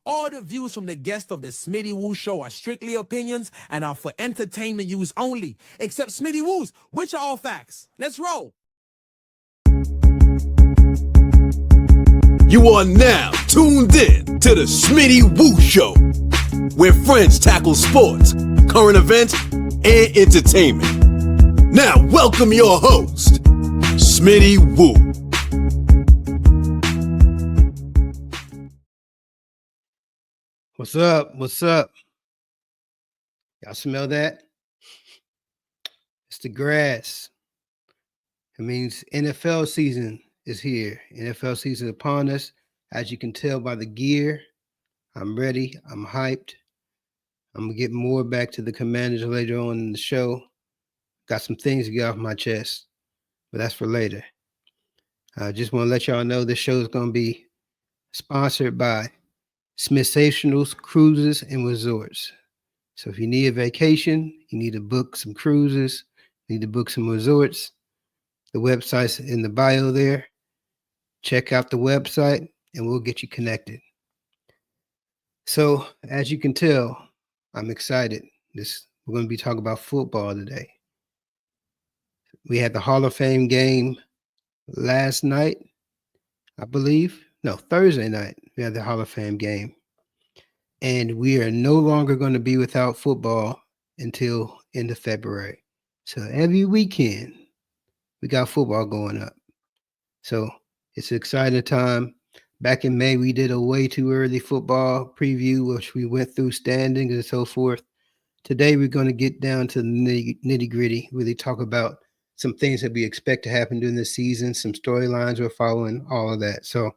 All the views from the guests of the Smitty Woo Show are strictly opinions and are for entertainment use only. Except Smitty Woo's, which are all facts. Let's roll. You are now tuned in to the Smitty Woo Show, where friends tackle sports, current events, and entertainment. Now, welcome your host, Smitty Woo. What's up? What's up? Y'all smell that? It's the grass. It means NFL season is here. NFL season upon us. As you can tell by the gear, I'm ready. I'm hyped. I'm going to get more back to the Commanders later on in the show. Got some things to get off my chest, but that's for later. I just want to let y'all know this show is going to be sponsored by Smithsationals Cruises and Resorts. So if you need a vacation, you need to book some cruises, you need to book some resorts, the website's in the bio there. Check out the website and we'll get you connected. So as you can tell, I'm excited. We're going to be talking about football today. We had the Hall of Fame game last night, I believe. No, Thursday night, we had the Hall of Fame game. And we are no longer going to be without football until end of February. So every weekend, we got football going up. So it's an exciting time. Back in May, we did a way too early football preview, which we went through standings and so forth. Today, we're going to get down to the nitty gritty, really talk about some things that we expect to happen during the season, some storylines we're following, all of that. So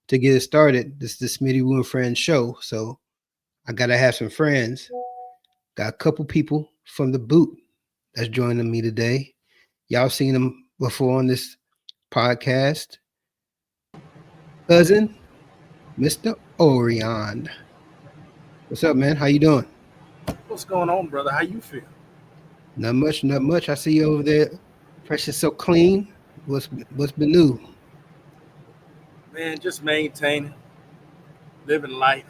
to get it started, this is the Smitty Woo and Friends show. So I got to have some friends. Got a couple people from the boot that's joining me today. Y'all seen them before on this podcast. Cousin, Mr. Orion. What's up, man? How you doing? What's going on, brother? How you feel? Not much, not much. I see you over there, fresh and so clean. What's been new? Man, just maintaining, living life.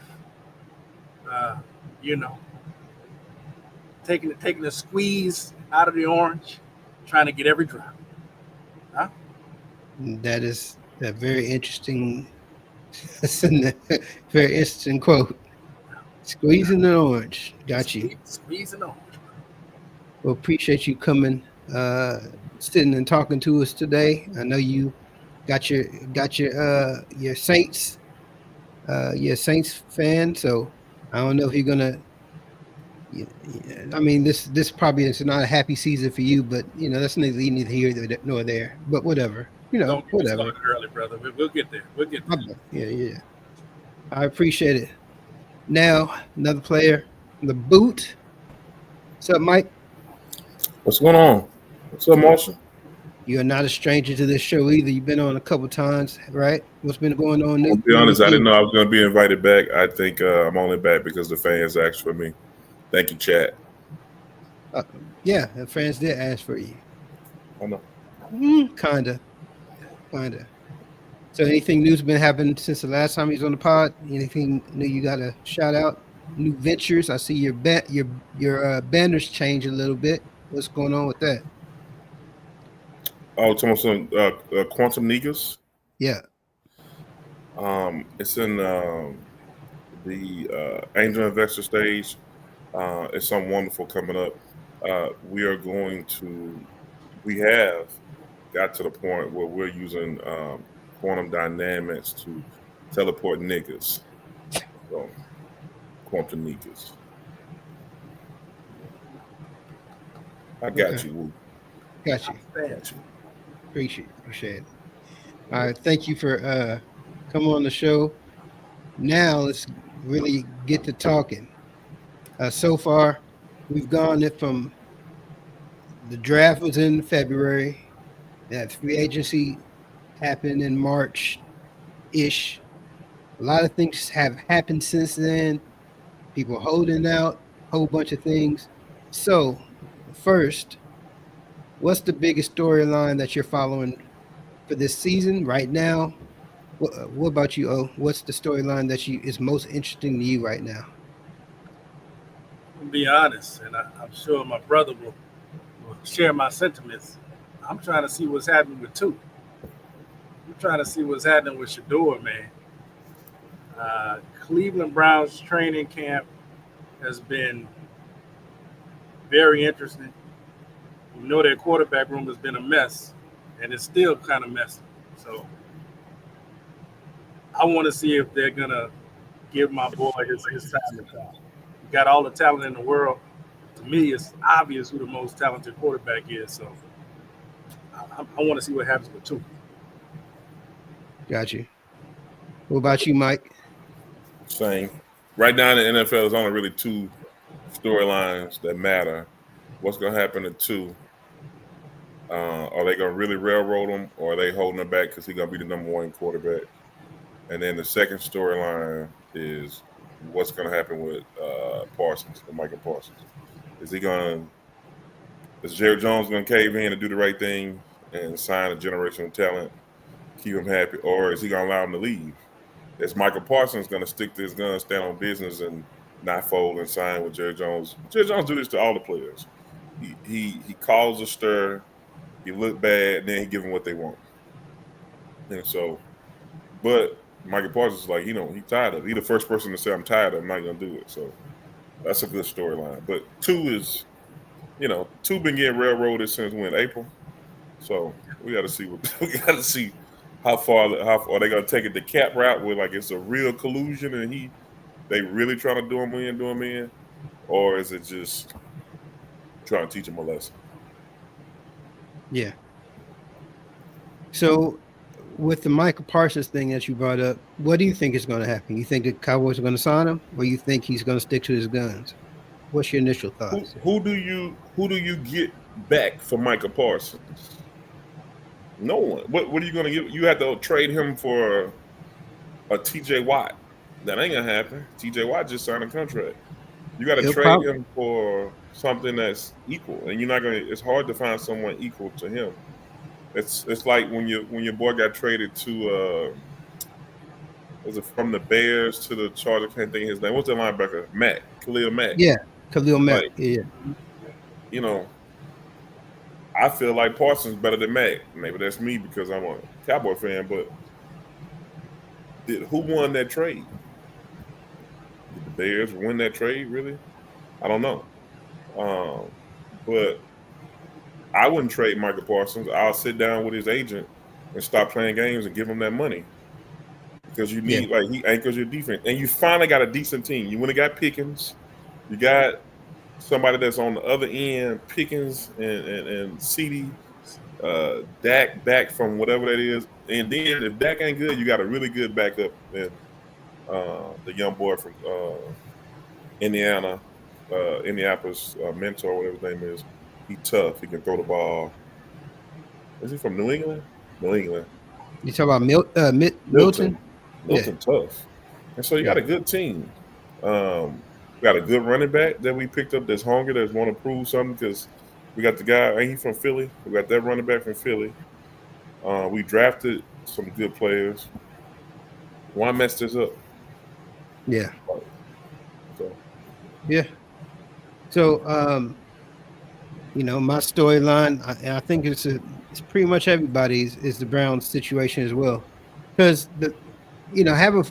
Taking the squeeze out of the orange, trying to get every drop. Huh? That is a very interesting, very interesting quote. Squeezing the orange. Got you. Squeezing the orange. Well, appreciate you coming, sitting and talking to us today. I know you got your Saints, Saints fan. So I don't know if you're gonna. I mean, this probably is not a happy season for you, but that's neither here nor there. But whatever, Don't get whatever. started early, brother. We'll get there. We'll get there. Yeah. I appreciate it. Now another player, the boot. What's up, Mike? What's going on? What's up, Marshall? You are not a stranger to this show either. You've been on a couple times, right? What's been going on? I'll be honest, I didn't know I was going to be invited back. I think I'm only back because the fans asked for me. Thank you, chat. Yeah, the fans did ask for you. I know. Kinda. So anything new's been happening since the last time he was on the pod? Anything new you got to shout out? New ventures? I see your banners change a little bit. What's going on with that? Oh, it's almost some Quantum Negus. Yeah. It's in the angel investor stage. It's something wonderful coming up. We have got to the point where we're using quantum dynamics to teleport niggas. So, Quantum Negus. I got you, Woo. Got you. Appreciate it. All right, thank you for coming on the show. Now let's really get to talking. So far, we've gone it from the draft was in February, that free agency happened in March-ish. A lot of things have happened since then. People holding out, a whole bunch of things. So, first, what's the biggest storyline that you're following for this season right now? What about you, O? What's the storyline that is most interesting to you right now? To be honest, and I'm sure my brother will share my sentiments. I'm trying to see what's happening with two. I'm trying to see what's happening with Shador, man. Cleveland Browns training camp has been very interesting. You know their quarterback room has been a mess, and it's still kind of messy. So I want to see if they're gonna give my boy his time to come. He got all the talent in the world. To me, it's obvious who the most talented quarterback is. So I want to see what happens with two. Got you. What about you, Mike? Same. Right now in the NFL, there's only really two storylines that matter. What's going to happen to two? Are they going to really railroad him, or are they holding him back because he's going to be the number one quarterback? And then the second storyline is what's going to happen with Parsons, with Michael Parsons. Is Jerry Jones going to cave in and do the right thing and sign a generational talent, keep him happy, or is he going to allow him to leave? Is Michael Parsons going to stick to his gun, stand on business, and not fold and sign with Jerry Jones? Jerry Jones do this to all the players. He calls a stir, he look bad, and then he give them what they want. And so, but Michael Parsons is like, he's tired of it. He's the first person to say, I'm tired of it, I'm not going to do it. So that's a good storyline. But two is, two been getting railroaded since when, April? So we got to see how far are they going to take it the cap route where like it's a real collusion and they really trying to do him in, or is it just trying to teach him a lesson? Yeah. So with the Michael Parsons thing that you brought up, what do you think is going to happen? You think the Cowboys are going to sign him, or you think he's going to stick to his guns? What's your initial thoughts? Who do you get back for Michael Parsons? No one. What are you going to give? You have to trade him for a TJ Watt. That ain't gonna happen. TJ Watt just signed a contract. You got to trade him for something that's equal, and you're not gonna. It's hard to find someone equal to him. It's like when your boy got traded to was it from the Bears to the Chargers? Can't think of his name. What's the linebacker? Khalil Mack. Yeah, Khalil Mack. Like, yeah. I feel like Parsons better than Mack. Maybe that's me because I'm a Cowboy fan, but who won that trade? Did the Bears win that trade, really? I don't know. But I wouldn't trade Michael Parsons. I'll sit down with his agent and stop playing games and give him that money. Because you need, he anchors your defense. And you finally got a decent team. You went and got Pickens. You got somebody that's on the other end, Pickens and CD, Dak back from whatever that is. And then if Dak ain't good, you got a really good backup in the young boy from Indianapolis, mentor, whatever his name is. He tough. He can throw the ball. Is he from New England? New England. You talk about Milton? Milton tough. And so you got a good team. We got a good running back that we picked up that's hungry, that's want to prove something because we got the guy, ain't he from Philly? We got that running back from Philly. We drafted some good players. Why mess this up? Yeah. So. Yeah. So, my storyline, I think it's pretty much everybody's is the Browns situation as well, because they're not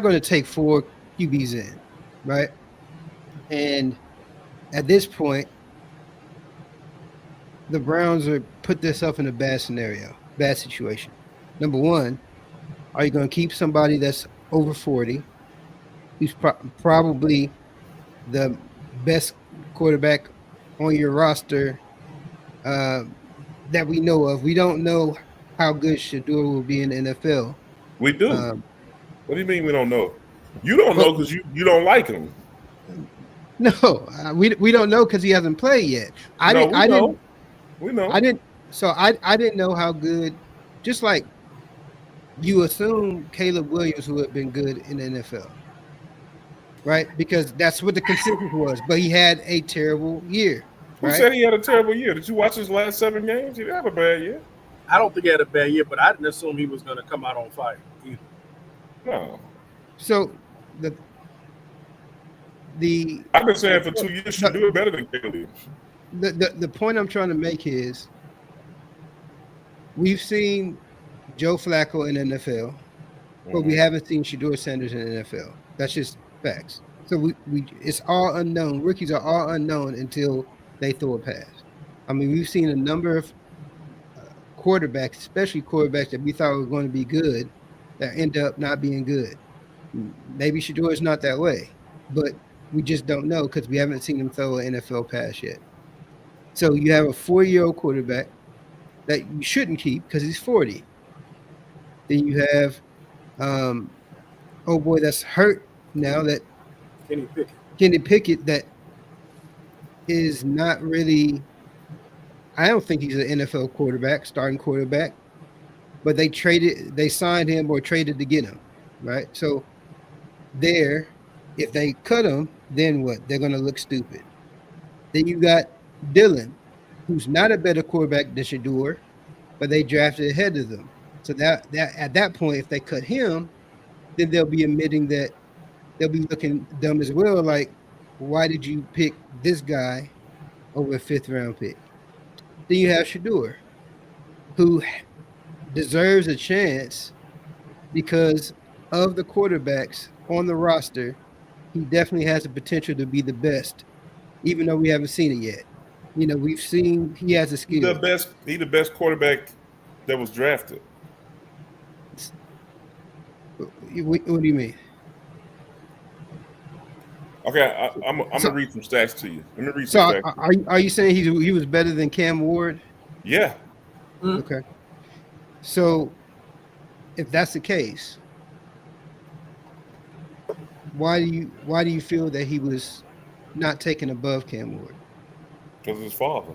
going to take 4 QBs in, right? And at this point, the Browns are put themselves in a bad situation. Number one, are you going to keep somebody that's over 40, who's probably the best quarterback on your roster that we know of? We don't know how good Shador will be in the NFL. We do. What do you mean we don't know? You don't know because you don't like him. No, we don't know because he hasn't played yet. We know. I didn't know how good. Just like you assume Caleb Williams would have been good in the NFL, right? Because that's what the consensus was. But he had a terrible year. Who said he had a terrible year? Did you watch his last 7 games? He didn't have a bad year. I don't think he had a bad year, but I didn't assume he was going to come out on fire either. No. So I've been saying for 2 years should do it better than Caleb. the point I'm trying to make is we've seen Joe Flacco in the NFL, but we haven't seen Shedeur Sanders in the NFL. That's just facts. So we it's all unknown. Rookies are all unknown until they throw a pass. I mean, we've seen a number of quarterbacks, especially quarterbacks that we thought were going to be good, that end up not being good. Maybe Shedeur is not that way, but we just don't know because we haven't seen him throw an NFL pass yet. So you have a 4-year-old quarterback that you shouldn't keep because he's 40. Then you have, oh boy, that's hurt now, that Kenny Pickett that is not really, I don't think he's an NFL quarterback, starting quarterback, but they signed him or traded to get him, right? So there, if they cut him, then what? They're going to look stupid. Then you got Dylan, who's not a better quarterback than Shedeur, but they drafted ahead of them. So that at that point, if they cut him, then they'll be admitting that they'll be looking dumb as well. Like, why did you pick this guy over a 5th-round pick? Then you have Shedeur, who deserves a chance because of the quarterbacks on the roster. He definitely has the potential to be the best, even though we haven't seen it yet. You know, we've seen he has a skill. He's the best quarterback that was drafted. What do you mean? Okay, I'm gonna read some stats to you. Let me read some stats. Are you saying he was better than Cam Ward? Yeah. Okay. So if that's the case, why do you feel that he was not taken above Cam Ward? Because his father.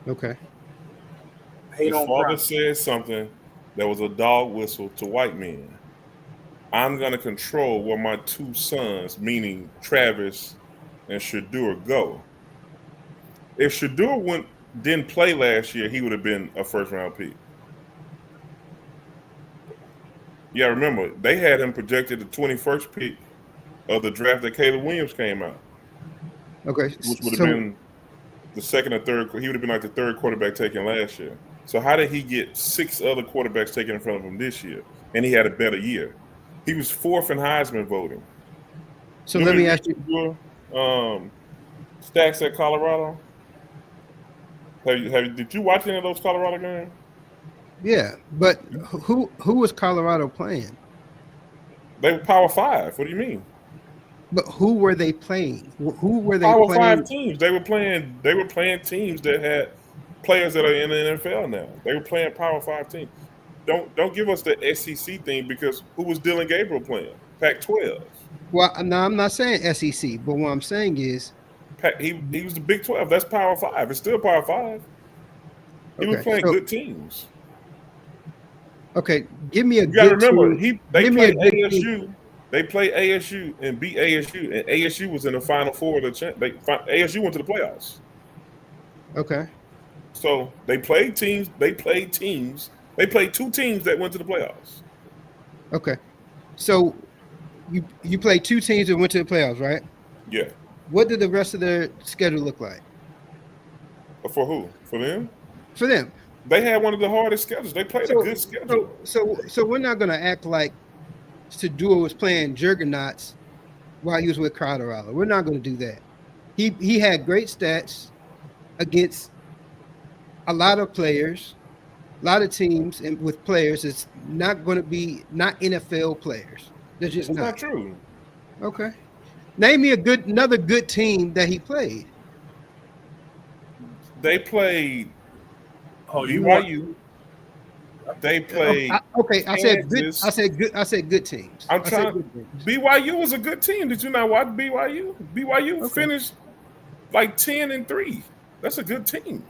Okay. His father said something that was a dog whistle to white men. I'm going to control where my 2 sons, meaning Travis and Shedeur, go. If Shedeur didn't play last year, he would have been a 1st-round pick. Yeah, remember, they had him projected the 21st pick of the draft that Caleb Williams came out. Okay. Which would have been the 2nd or 3rd. He would have been like the 3rd quarterback taken last year. So how did he get 6 other quarterbacks taken in front of him this year? And he had a better year. He was 4th in Heisman voting. So let me ask you. Stacks at Colorado. Did you watch any of those Colorado games? Yeah, but who was Colorado playing? They were Power 5. What do you mean? But who were they playing? Who were they Power playing? 5 teams. They were playing teams that had players that are in the NFL now. They were playing Power 5 teams. Don't give us the SEC thing, because who was Dylan Gabriel playing? Pac-12. Well, no, I'm not saying SEC, but what I'm saying is he was the Big 12. That's Power 5. It's still Power 5. He was playing good teams. Okay, give me a you gotta remember, team. They played ASU. Team. They played ASU and beat ASU, and ASU was in the Final Four of the ASU went to the playoffs. Okay. So they played teams. They played 2 teams that went to the playoffs. Okay. So you played 2 teams that went to the playoffs, right? Yeah. What did the rest of their schedule look like? For who? For them? For them. They had one of the hardest schedules. They played a good schedule. So we're not going to act like Shedeur was playing juggernauts while he was with Colorado. We're not going to do that. He had great stats against a lot of players, a lot of teams, and with players. It's not going to be not NFL players. They're just not true. Okay. Name me another good team that he played. They played BYU. They played. Okay, I said good. I said good teams. BYU was a good team. Did you not watch BYU? BYU finished like 10-3. That's a good team.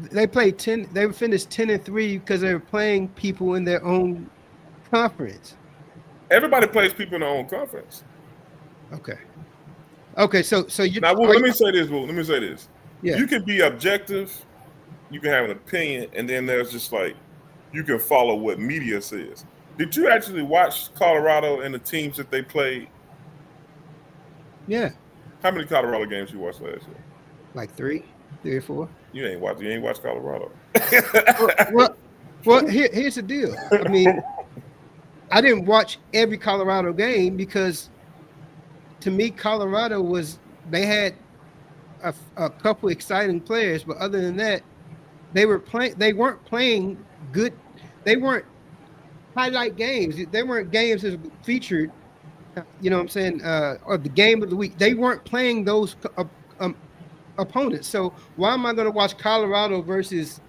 They played 10. They finished 10-3 because they were playing people in their own conference. Everybody plays people in their own conference. Okay. So you now. Well, let me say this. Yeah. You can be objective you can have an opinion, and then there's just like you can follow what media says. Did you actually watch Colorado and the teams that they played? Yeah, How many Colorado games you watched last year? like three or four. You ain't watched Colorado. Well, here's the deal. I mean, I didn't watch every Colorado game because, to me, Colorado they had a couple exciting players, but other than that, they weren't playing good. They weren't highlight games. They weren't games that featured. You know what I'm saying? Or the game of the week. They weren't playing those opponents. So why am I going to watch Colorado versus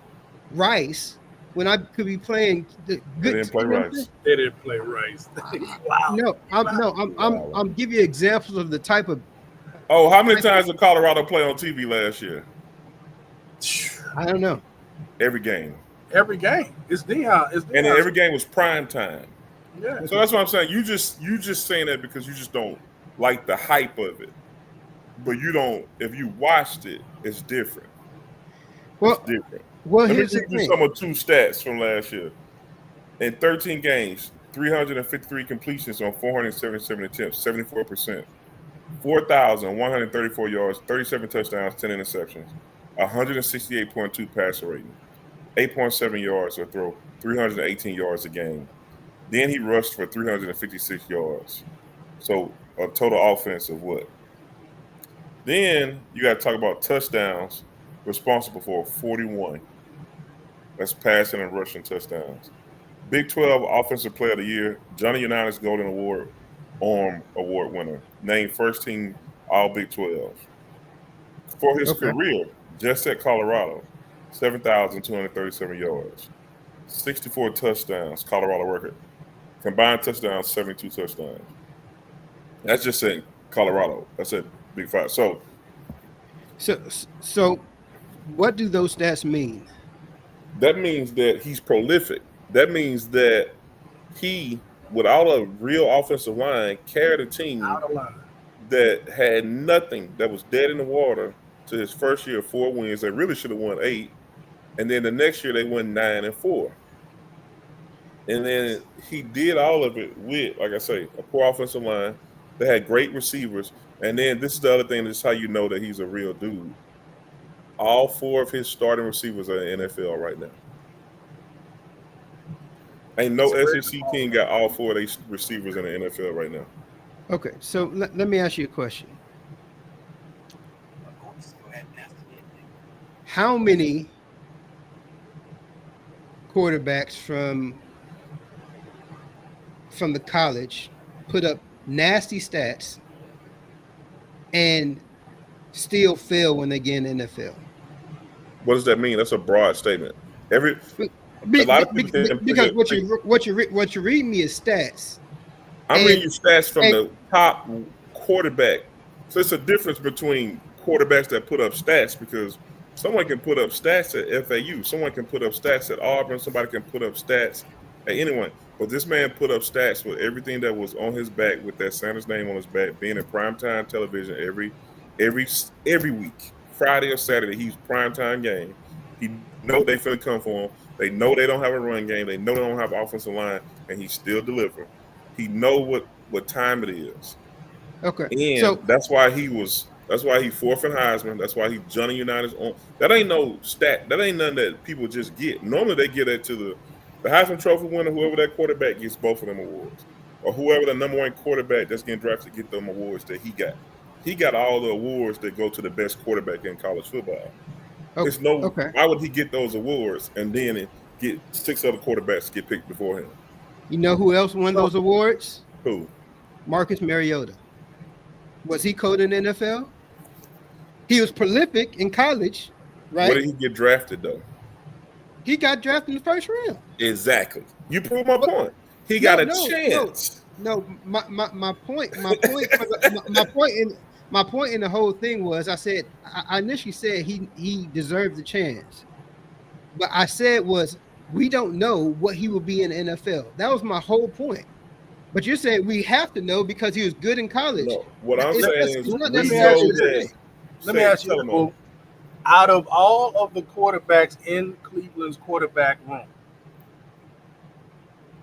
Rice when I could be playing the good? They didn't play Rice. They didn't play Rice. Wow. I'm giving you examples of the type of. Oh, how many times did Colorado play on TV last year? I don't know. Every game. Every game. It's Deion. And then every game was prime time. Yeah. So that's what I'm saying. You just saying that because you just don't like the hype of it. But you don't. If you watched it, it's different. Well, it's different. Well, Let me here's the give you thing. some of two stats from last year. In 13 games, 353 completions on 477 attempts, 74%. 4,134 yards, 37 touchdowns, 10 interceptions, 168.2 passer rating, 8.7 yards a throw, 318 yards a game. Then he rushed for 356 yards. So a total offense of what? Then you got to talk about touchdowns, responsible for 41. That's passing and rushing touchdowns. Big 12 Offensive Player of the Year, Johnny Unitas Golden Award winner, named first team All Big 12. For his career, just at Colorado, 7,237 yards, 64 touchdowns, Colorado record. Combined touchdowns, 72 touchdowns. That's just in Colorado. That's at Big 5. So what do those stats mean? That means that he's prolific. That means that he, without a real offensive line, carried a team that had nothing, that was dead in the water, to his first year of 4 wins. They really should have won 8. And then the next year they won 9-4. And then he did all of it with, like I say, a poor offensive line. They had great receivers. And then this is the other thing, this is how you know that he's a real dude. All 4 of his starting receivers are in the NFL right now. Ain't no SEC team got all 4 of these receivers in the NFL right now. Okay, so let me ask you a question. How many quarterbacks from the college put up nasty stats and still fail when they get in the NFL? What does that mean? That's a broad statement. Because what you're reading me is stats. I'm reading you stats from the top quarterback. So it's a difference between quarterbacks that put up stats, because someone can put up stats at FAU, someone can put up stats at Auburn, somebody can put up stats at anyone. But this man put up stats with everything that was on his back, with that Sanders name on his back, being in primetime television every week. Friday or Saturday, he's primetime game. He know they finna come for him. They know they don't have a run game. They know they don't have offensive line, and he still delivering. He know what time it is. Okay. And so that's why he 4th in Heisman. That's why he Johnny Unitas on. That ain't no stat. That ain't nothing that people just get. Normally they get that to the Heisman Trophy winner, whoever that quarterback gets both of them awards. Or whoever the number 1 quarterback that's getting drafted get them awards that he got. He got all the awards that go to the best quarterback in college football. Why would he get those awards and then get 6 other quarterbacks to get picked before him? You know who else won those awards? Who? Marcus Mariota. Was he coaching in the NFL? He was prolific in college, right? Where did he get drafted, though? He got drafted in the 1st round. Exactly. You proved my point. He got a chance. No, my point in the whole thing was, I initially said he deserved the chance. But I said was, we don't know what he will be in the NFL. That was my whole point. But you're saying we have to know because he was good in college. No, what I'm saying is, let me ask you, Out of all of the quarterbacks in Cleveland's quarterback room,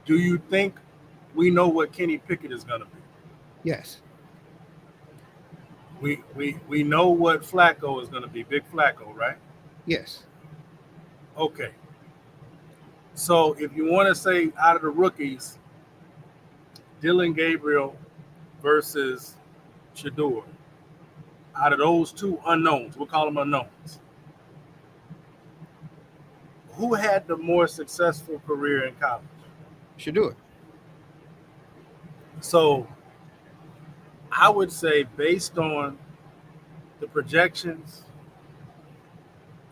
do you think we know what Kenny Pickett is going to be? Yes. We know what Flacco is going to be, Big Flacco, right? Yes. Okay. So if you want to say out of the rookies, Dylan Gabriel versus Shador, out of those two unknowns, we'll call them unknowns, who had the more successful career in college? Shador. So I would say based on the projections,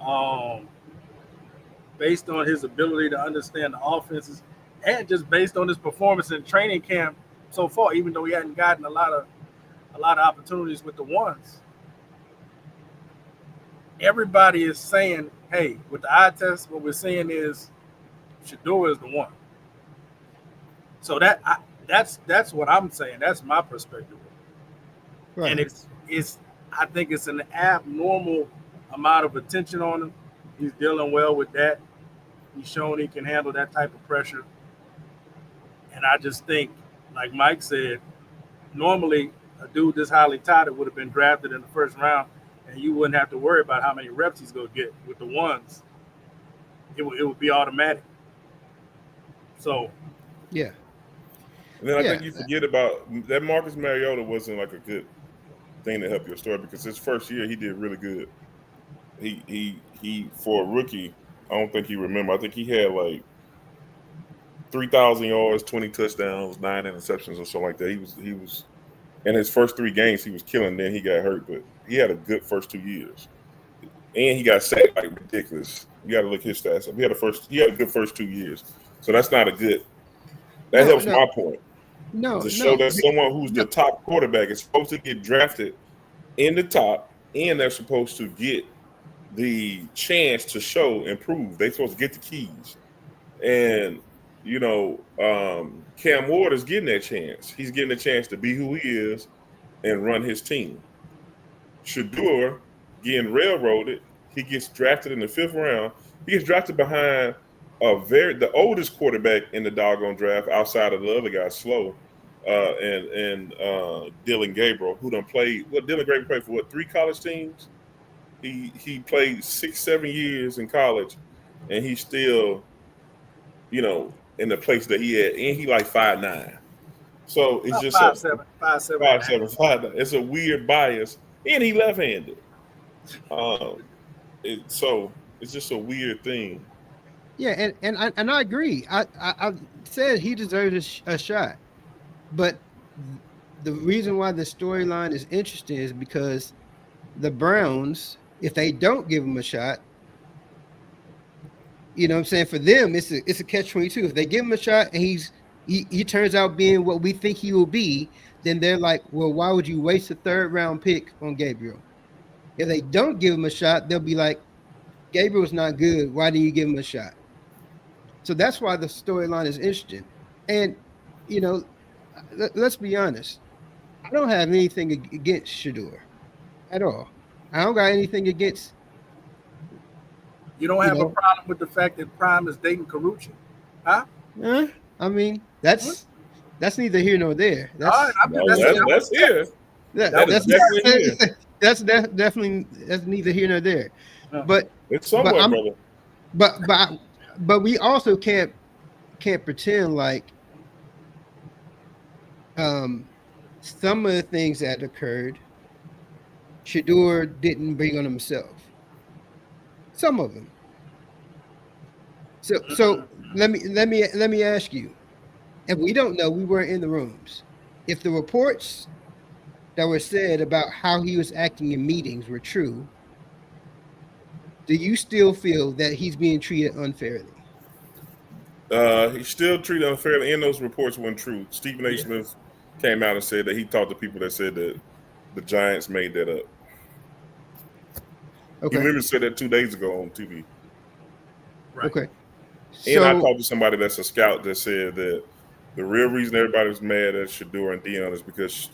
um, based on his ability to understand the offenses, and just based on his performance in training camp so far, even though he hadn't gotten a lot of opportunities with the ones, everybody is saying, hey, with the eye test, what we're seeing is Shador is the one. So that's what I'm saying. That's my perspective. Right. And it's I think it's an abnormal amount of attention on him. He's dealing well with that. He's shown he can handle that type of pressure. And I just think, like Mike said, normally a dude this highly touted would have been drafted in the first round, and you wouldn't have to worry about how many reps he's going to get with the ones. It would be automatic. So, yeah. And then I think you forget about that. Marcus Mariota wasn't like a good thing to help your story because his first year he did really good. He for a rookie, I don't think he remember. I think he had like 3,000 yards, 20 touchdowns, 9 interceptions, or something like that. He was in his first 3 games he was killing. Then he got hurt, but he had a good first 2 years, and he got sacked like ridiculous. You got to look his stats up. He had a good first 2 years, so that's not a good. That helps my point. To show that someone who's the top quarterback is supposed to get drafted in the top, and they're supposed to get the chance to show and prove. They're supposed to get the keys. And, Cam Ward is getting that chance. He's getting a chance to be who he is and run his team. Shador getting railroaded. He gets drafted in the 5th round. He gets drafted behind the oldest quarterback in the doggone draft outside of the other guy, Slow, and Dylan Gabriel, who done played. Dylan Gabriel played for 3 college teams. He played 6-7 years in college, and he's still, in the place that he had, and he like 5'9". So it's just 5'7", 5'7", 5'9". It's a weird bias, and he left-handed. So it's just a weird thing. Yeah, and I agree. I said he deserves a shot, but the reason why the storyline is interesting is because the Browns, if they don't give him a shot, you know what I'm saying, for them it's a catch-22. If they give him a shot and he turns out being what we think he will be, then they're like, well, why would you waste a 3rd round pick on Gabriel? If they don't give him a shot, they'll be like, Gabriel's not good. Why do you give him a shot? So that's why the storyline is interesting. And, let's be honest. I don't have anything against Shador at all. I don't got anything against. You don't have a problem with the fact that Prime is dating Carucci, huh? I mean, that's neither here nor there. That's here. That's neither here nor there. But it's somewhere, brother. But we also can't pretend like some of the things that occurred, Shador didn't bring on himself. Some of them. So let me ask you, and we don't know, we weren't in the rooms. If the reports that were said about how he was acting in meetings were true, do you still feel that he's being treated unfairly? He's still treated unfairly, and those reports weren't true. Stephen A. Smith came out and said that he talked to people that said that the Giants made that up. Okay. He literally said that 2 days ago on TV. Right. Okay. And I talked to somebody that's a scout that said that the real reason everybody was mad at Shador and Deion is because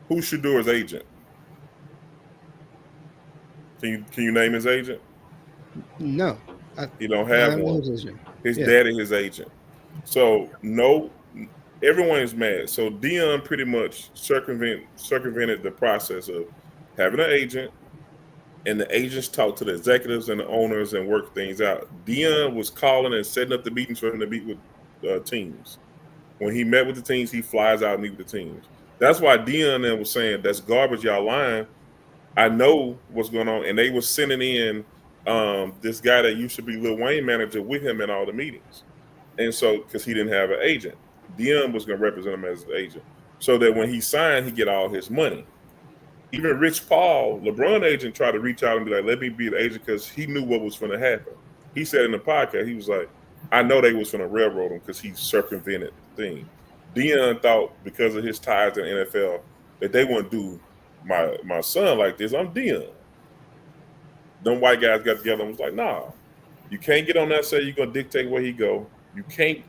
who's Shador's agent? Can you name his agent? No, He don't I have don't know one. his agent. His Yeah. daddy, his agent. So no, everyone is mad. So Dion pretty much circumvented the process of having an agent, and the agents talk to the executives and the owners and work things out. Dion was calling and setting up the meetings for him to meet with teams. When he met with the teams, he flies out and meet with the teams. That's why Dion then was saying, "That's garbage, y'all lying. I know what's going on," and they were sending in this guy that used to be Lil Wayne manager with him in all the meetings. And so, because he didn't have an agent, Dion was going to represent him as an agent, so that when he signed, he get all his money. Even Rich Paul, LeBron agent, tried to reach out and be like, "Let me be the agent," because he knew what was going to happen. He said in the podcast, he was like, "I know they was going to railroad him because he circumvented the thing." Dion thought because of his ties to the NFL that they wouldn't do my son like this. I'm Dion. Them white guys got together and was like, "Nah, you can't get on that set. You're gonna dictate where he go. You can't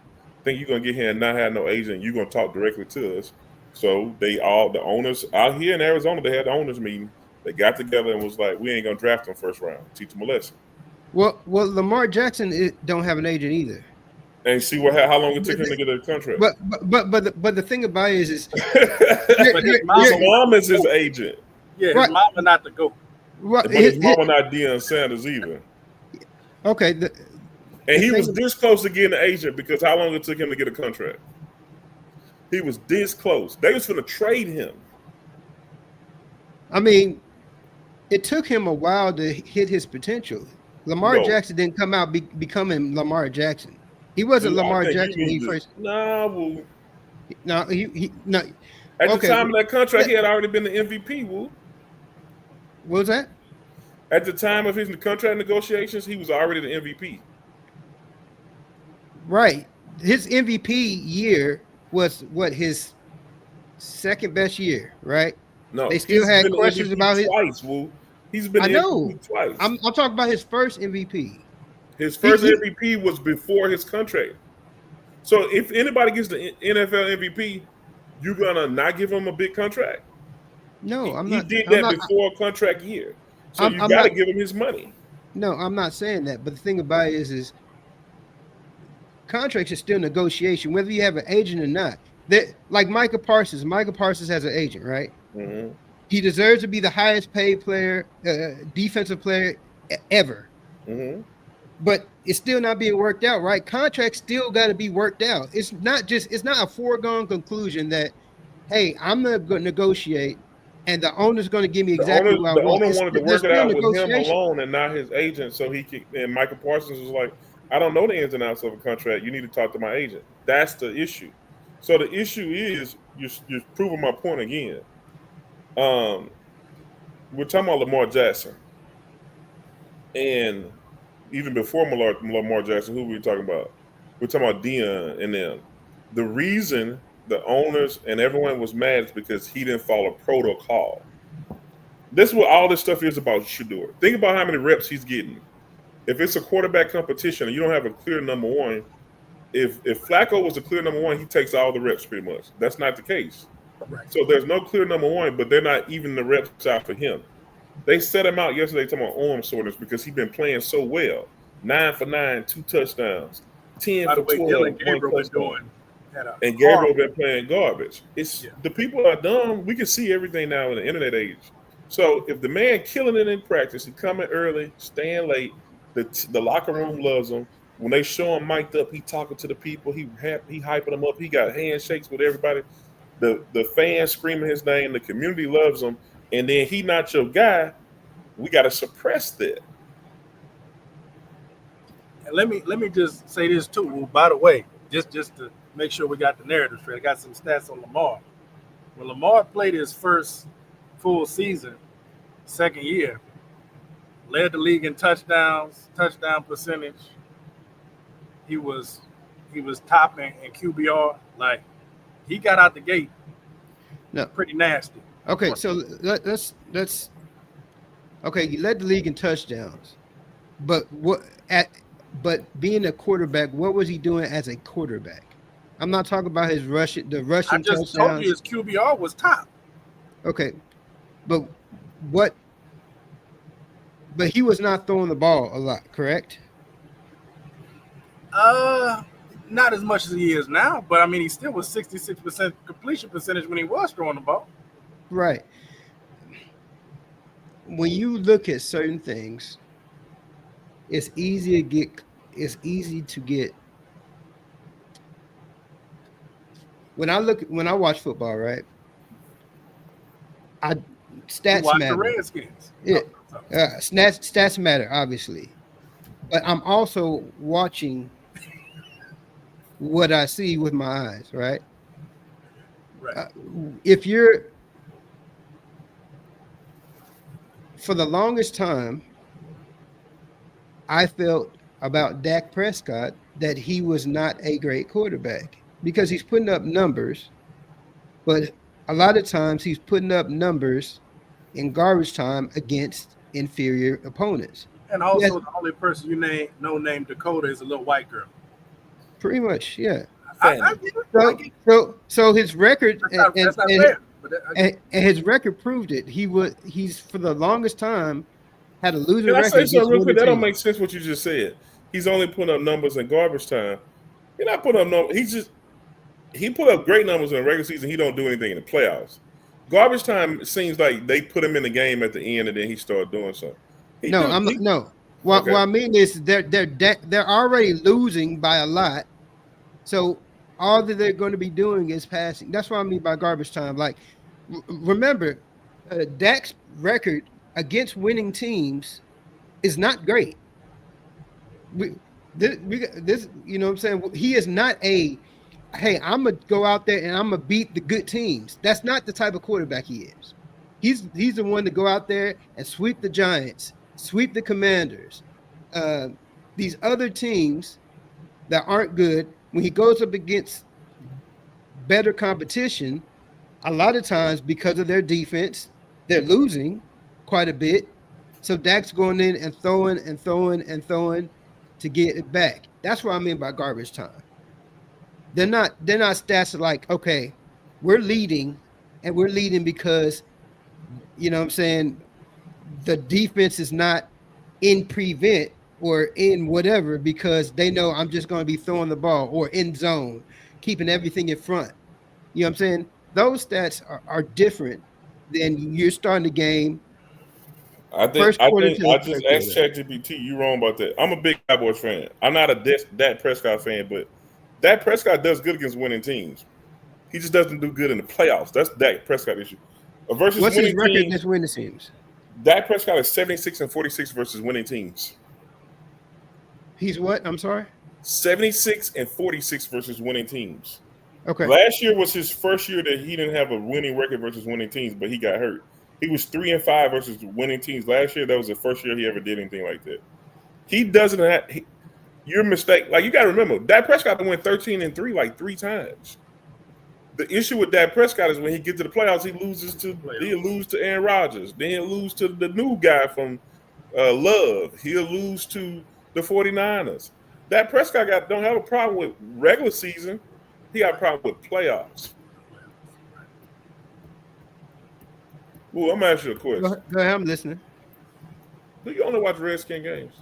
think you're gonna get here and not have no agent. You're gonna talk directly to us." So the owners out here in Arizona, they had the owners meeting. They got together and was like, "We ain't gonna draft him first round. Teach him a lesson." Well, Lamar Jackson don't have an agent either. And see how long it took him to get a contract. But the thing about it is his mom is his agent. Yeah, his mama not the GOAT. Right, but his mama not Deion Sanders either. Okay. And he was this close to getting an agent because how long it took him to get a contract? He was this close. They was going to trade him. I mean, it took him a while to hit his potential. Lamar Jackson didn't come out becoming Lamar Jackson. He wasn't Lamar Jackson when he first. No. He no. At the time of that contract, he had already been the MVP. Woo. What was that? At the time of his contract negotiations, he was already the MVP. Right. His MVP year was his second best year, right? No, they still had questions about it twice. Woo. He's been MVP twice. I'm talking about his first MVP. His first MVP was before his contract. So if anybody gets the NFL MVP, you're gonna not give him a big contract? No, I'm not. He did that before a contract year. So you got to give him his money. No, I'm not saying that. But the thing about it is contracts are still negotiation, whether you have an agent or not. That like Micah Parsons. Micah Parsons has an agent, right? Mm-hmm. He deserves to be the highest paid player, defensive player ever. Mm-hmm. But it's still not being worked out, right? Contracts still got to be worked out. It's not a foregone conclusion that, hey, I'm going to negotiate and the owner's going to give me exactly what I want. The owner wanted to work it out with him alone and not his agent, so he could. And Michael Parsons was like, "I don't know the ins and outs of a contract. You need to talk to my agent." That's the issue. So the issue is you're proving my point again. We're talking about Lamar Jackson, and even before Lamar Jackson, who were we talking about? We're talking about Dion and them. The reason the owners and everyone was mad is because he didn't follow protocol. This is what all this stuff is about Shedeur. Think about how many reps he's getting. If it's a quarterback competition and you don't have a clear number one, if Flacco was a clear number one, he takes all the reps pretty much. That's not the case. Right. So there's no clear number one, but they're not even the reps out for him. They set him out yesterday talking about arm soreness because he's been playing so well. 9 for 9, 2 touchdowns. 10 for 12, Gabriel was doing. And Gabriel been playing garbage. The people are dumb. We can see everything now in the internet age. So if the man killing it in practice, he coming early, staying late, the locker room loves him. When they show him mic'd up, he talking to the people. He hyping them up. He got handshakes with everybody. The fans screaming his name. The community loves him. And then he not your guy. We got to suppress that. And let me just say this too. Well, by the way, just to make sure we got the narrative straight, I got some stats on Lamar. When Lamar played his first full season, second year, led the league in touchdowns, touchdown percentage. He was topping in QBR. Like, he got out the gate pretty nasty. Okay, so let's okay, you led the league in touchdowns. But being a quarterback, what was he doing as a quarterback? I'm not talking about his rushing touchdowns. I just told you his QBR was top. Okay. But what But he was not throwing the ball a lot, correct? Not as much as he is now, but I mean, he still was 66% completion percentage when he was throwing the ball. Right. When you look at certain things, it's easy to get when I watch football, right? I You stats watch the matter. Redskins. Yeah. Oh, Stats matter, obviously. But I'm also watching what I see with my eyes, right? right. Uh, if you're for the longest time, I felt about Dak Prescott that he was not a great quarterback because he's putting up numbers, but a lot of times he's putting up numbers in garbage time against inferior opponents. And Yes, also, the only person you named Dakota is a little white girl. pretty much, yeah. I Fanny. get it. I So get it. so his record That's not fair. But and his record proved it. He's for the longest time had a losing Can I record say something against real quick? winning That don't teams. make sense what you just said. He's only putting up numbers in garbage time. He's not putting up numbers. He put up great numbers in the regular season. He don't do anything in the playoffs. Garbage time seems like they put him in the game at the end and then he started doing something. He No, do I'm he no. What okay. I mean is they're already losing by a lot. So all that they're going to be doing is passing. That's what I mean by garbage time. Like, remember, Dak's record against winning teams is not great. This, you know what I'm saying? He is not a, hey, I'm going to go out there and I'm going to beat the good teams. That's not the type of quarterback he is. He's the one to go out there and sweep the Giants, sweep the Commanders, uh, these other teams that aren't good. When he goes up against better competition, a lot of times because of their defense, they're losing quite a bit. So Dak's going in and throwing and throwing and throwing to get it back. That's what I mean by garbage time. They're not stats like, okay, we're leading and we're leading because you know what I'm saying the defense is not in prevent or in whatever because they know I'm just going to be throwing the ball or in zone, keeping everything in front. You know what I'm saying? Those stats are different than you're starting the game first I quarter think to I the just third asked quarter. ChatGPT. You wrong about that. I'm a big Cowboys fan. I'm not a Dak Prescott fan, but Dak Prescott does good against winning teams. He just doesn't do good in the playoffs. That's Dak Prescott issue. Versus What's his winning record teams, against winning teams? Dak Prescott is 76-46 versus winning teams. He's what? I'm sorry. 76-46 versus winning teams. Okay. Last year was his first year that he didn't have a winning record versus winning teams, but he got hurt. He was 3-5 versus winning teams last year. That was the first year he ever did anything like that. He doesn't have your mistake. Like you got to remember, Dak Prescott went 13-3 like 3 times. The issue with Dak Prescott is when he gets to the playoffs, he'll lose to Aaron Rodgers. Then he'll lose to the new guy from Love. He'll lose to the 49ers. Dak Prescott don't have a problem with regular season. He got a problem with playoffs. Ooh, I'm gonna ask you a question. Go ahead. I'm listening. Do you only watch Redskin games?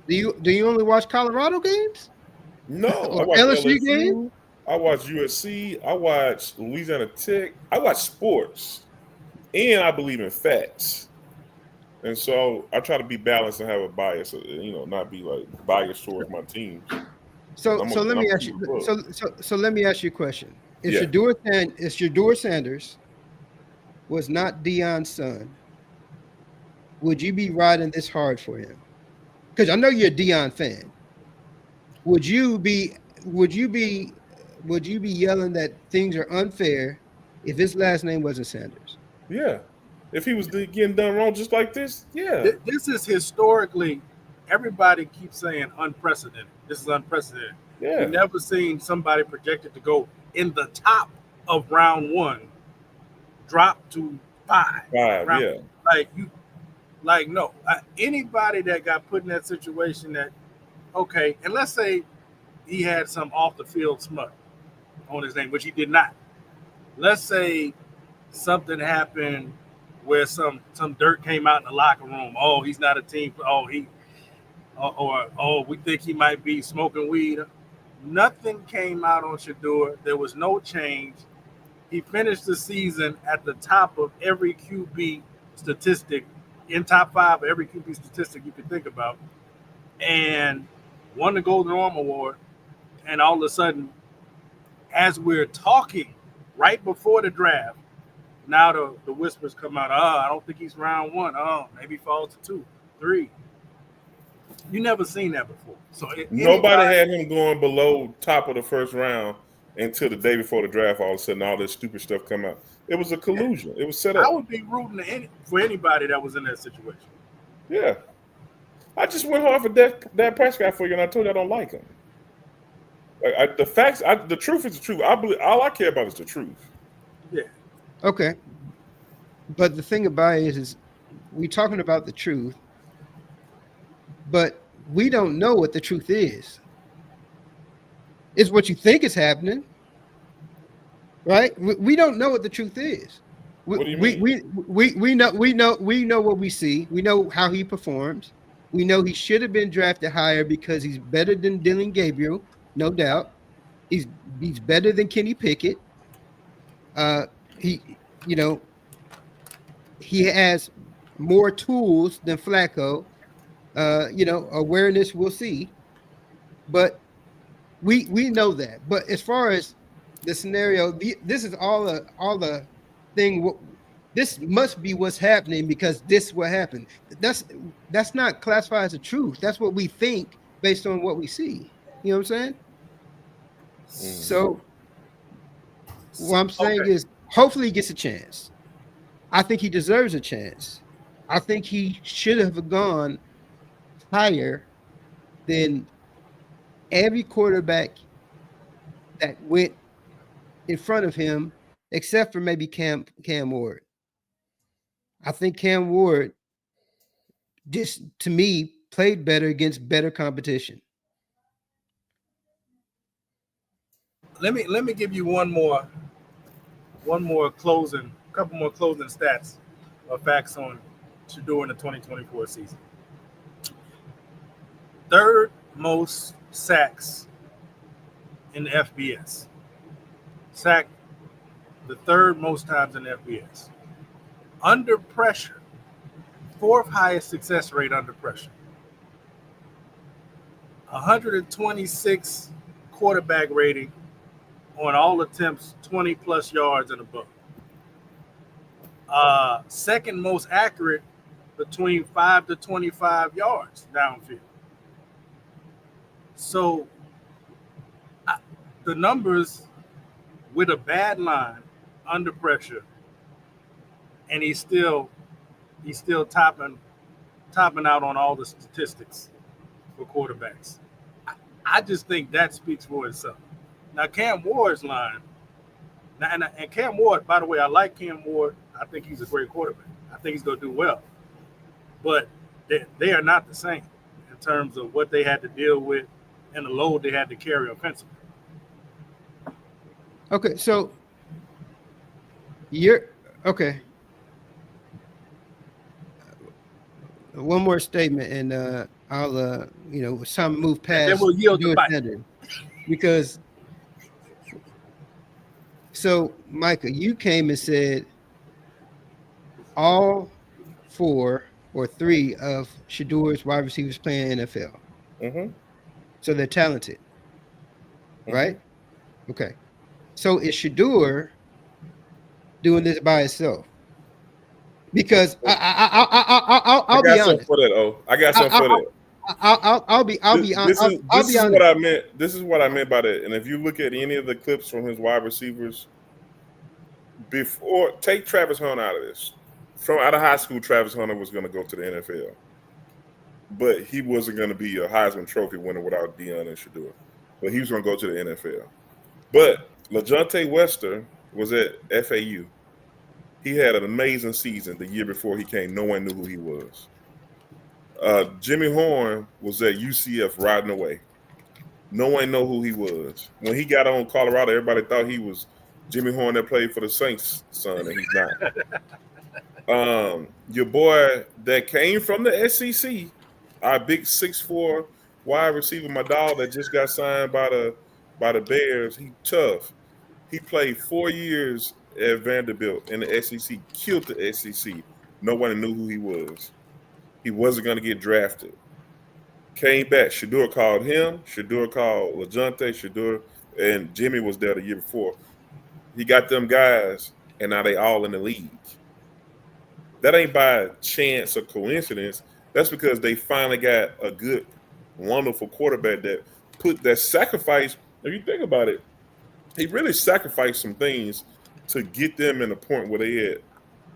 Do you only watch Colorado games No, I or watch LSU games? LSU. I watch USC. I watch Louisiana Tech. I watch sports, and I believe in facts. And so I try to be balanced and have a bias, not be like biased towards my teams. So let me ask you. So let me ask you a question. If Shador Sanders was not Deion's son, would you be riding this hard for him? Because I know you're a Deion fan. Would you be yelling that things are unfair if his last name wasn't Sanders? Yeah. If he was getting done wrong just like this, yeah. This is historically, everybody keeps saying unprecedented. This is unprecedented. Yeah. We've never seen somebody projected to go in the top of round 1, drop to 5. Yeah. No. Anybody that got put in that situation that, okay, and let's say he had some off the field smut on his name, which he did not. Let's say something happened where some dirt came out in the locker room. Oh, he's not a team. Or we think he might be smoking weed. Nothing came out on Shador. There was no change. He finished the season at the top of every QB statistic, in top 5 of every QB statistic you could think about, and won the Golden Arm Award. And all of a sudden, as we're talking right before the draft, now the whispers come out, I don't think he's round 1. Maybe falls to 2, 3. You never seen that before. So nobody had him going below top of the first round until the day before the draft. All of a sudden, all this stupid stuff come out. It was a collusion. It was set up. I would be rooting for anybody that was in that situation. Yeah. I just went hard for Dak Prescott for you, and I told you I don't like him. The facts, the truth is the truth. I believe all I care about is the truth. Yeah. Okay. But the thing about it is we're talking about the truth, but we don't know what the truth is. It's what you think is happening, right? We don't know what the truth is. What do you mean? We know what we see. We know how he performs. We know he should have been drafted higher because he's better than Dylan Gabriel, no doubt. He's better than Kenny Pickett. He has more tools than Flacco. Awareness, we'll see. But we know that. But as far as the scenario, this is all the thing. This must be what's happening because this is what happened. That's not classified as the truth. That's what we think based on what we see. You know what I'm saying? So what I'm saying is hopefully he gets a chance. I think he deserves a chance. I think he should have gone higher than every quarterback that went in front of him, except for maybe Cam Ward. I think Cam Ward, just to me, played better against better competition. Let me give you one more closing, a couple more closing stats or facts on Shador in the 2024 season. 3rd most sacks in the FBS. Sacked the 3rd most times in the FBS. Under pressure, 4th highest success rate under pressure. 126 quarterback rating on all attempts, 20 plus yards and above. 2nd most accurate between 5 to 25 yards downfield. So the numbers with a bad line under pressure, and he's still topping out on all the statistics for quarterbacks. I just think that speaks for itself. Now Cam Ward's line, and Cam Ward, by the way, I like Cam Ward. I think he's a great quarterback. I think he's going to do well. But they are not the same in terms of what they had to deal with and the load they had to carry offensively. Okay, so you're okay. One more statement, and I'll some move past. And then we'll yield the mic. Because so Micah, you came and said all 4 or 3 of Shador's wide receivers playing NFL. Mm-hmm. So they're talented, right? Okay. So is Shador doing this by itself? Because I'll be honest. I got something for that. I'll be honest. This is what I meant. This is what I meant by that. And if you look at any of the clips from his wide receivers, take Travis Hunter out of this. Out of high school, Travis Hunter was going to go to the NFL, but he wasn't going to be a Heisman Trophy winner without Deion and Shador. But he was going to go to the NFL. But LaJohntay Wester was at FAU. He had an amazing season the year before he came. No one knew who he was. Jimmy Horn was at UCF riding away. No one knew who he was. When he got on Colorado, everybody thought he was Jimmy Horn that played for the Saints' son, and he's not. Your boy that came from the SEC, our big 6'4" wide receiver, my dog that just got signed by the Bears. He tough. He played 4 years at Vanderbilt in the SEC, killed the SEC. Nobody knew who he was. He wasn't going to get drafted. Came back. Shador called him. Shador called LeJounte. Shador and Jimmy was there the year before. He got them guys, and now they all in the league. That ain't by chance or coincidence. That's because they finally got a good, wonderful quarterback that sacrifice. If you think about it, he really sacrificed some things to get them in a point where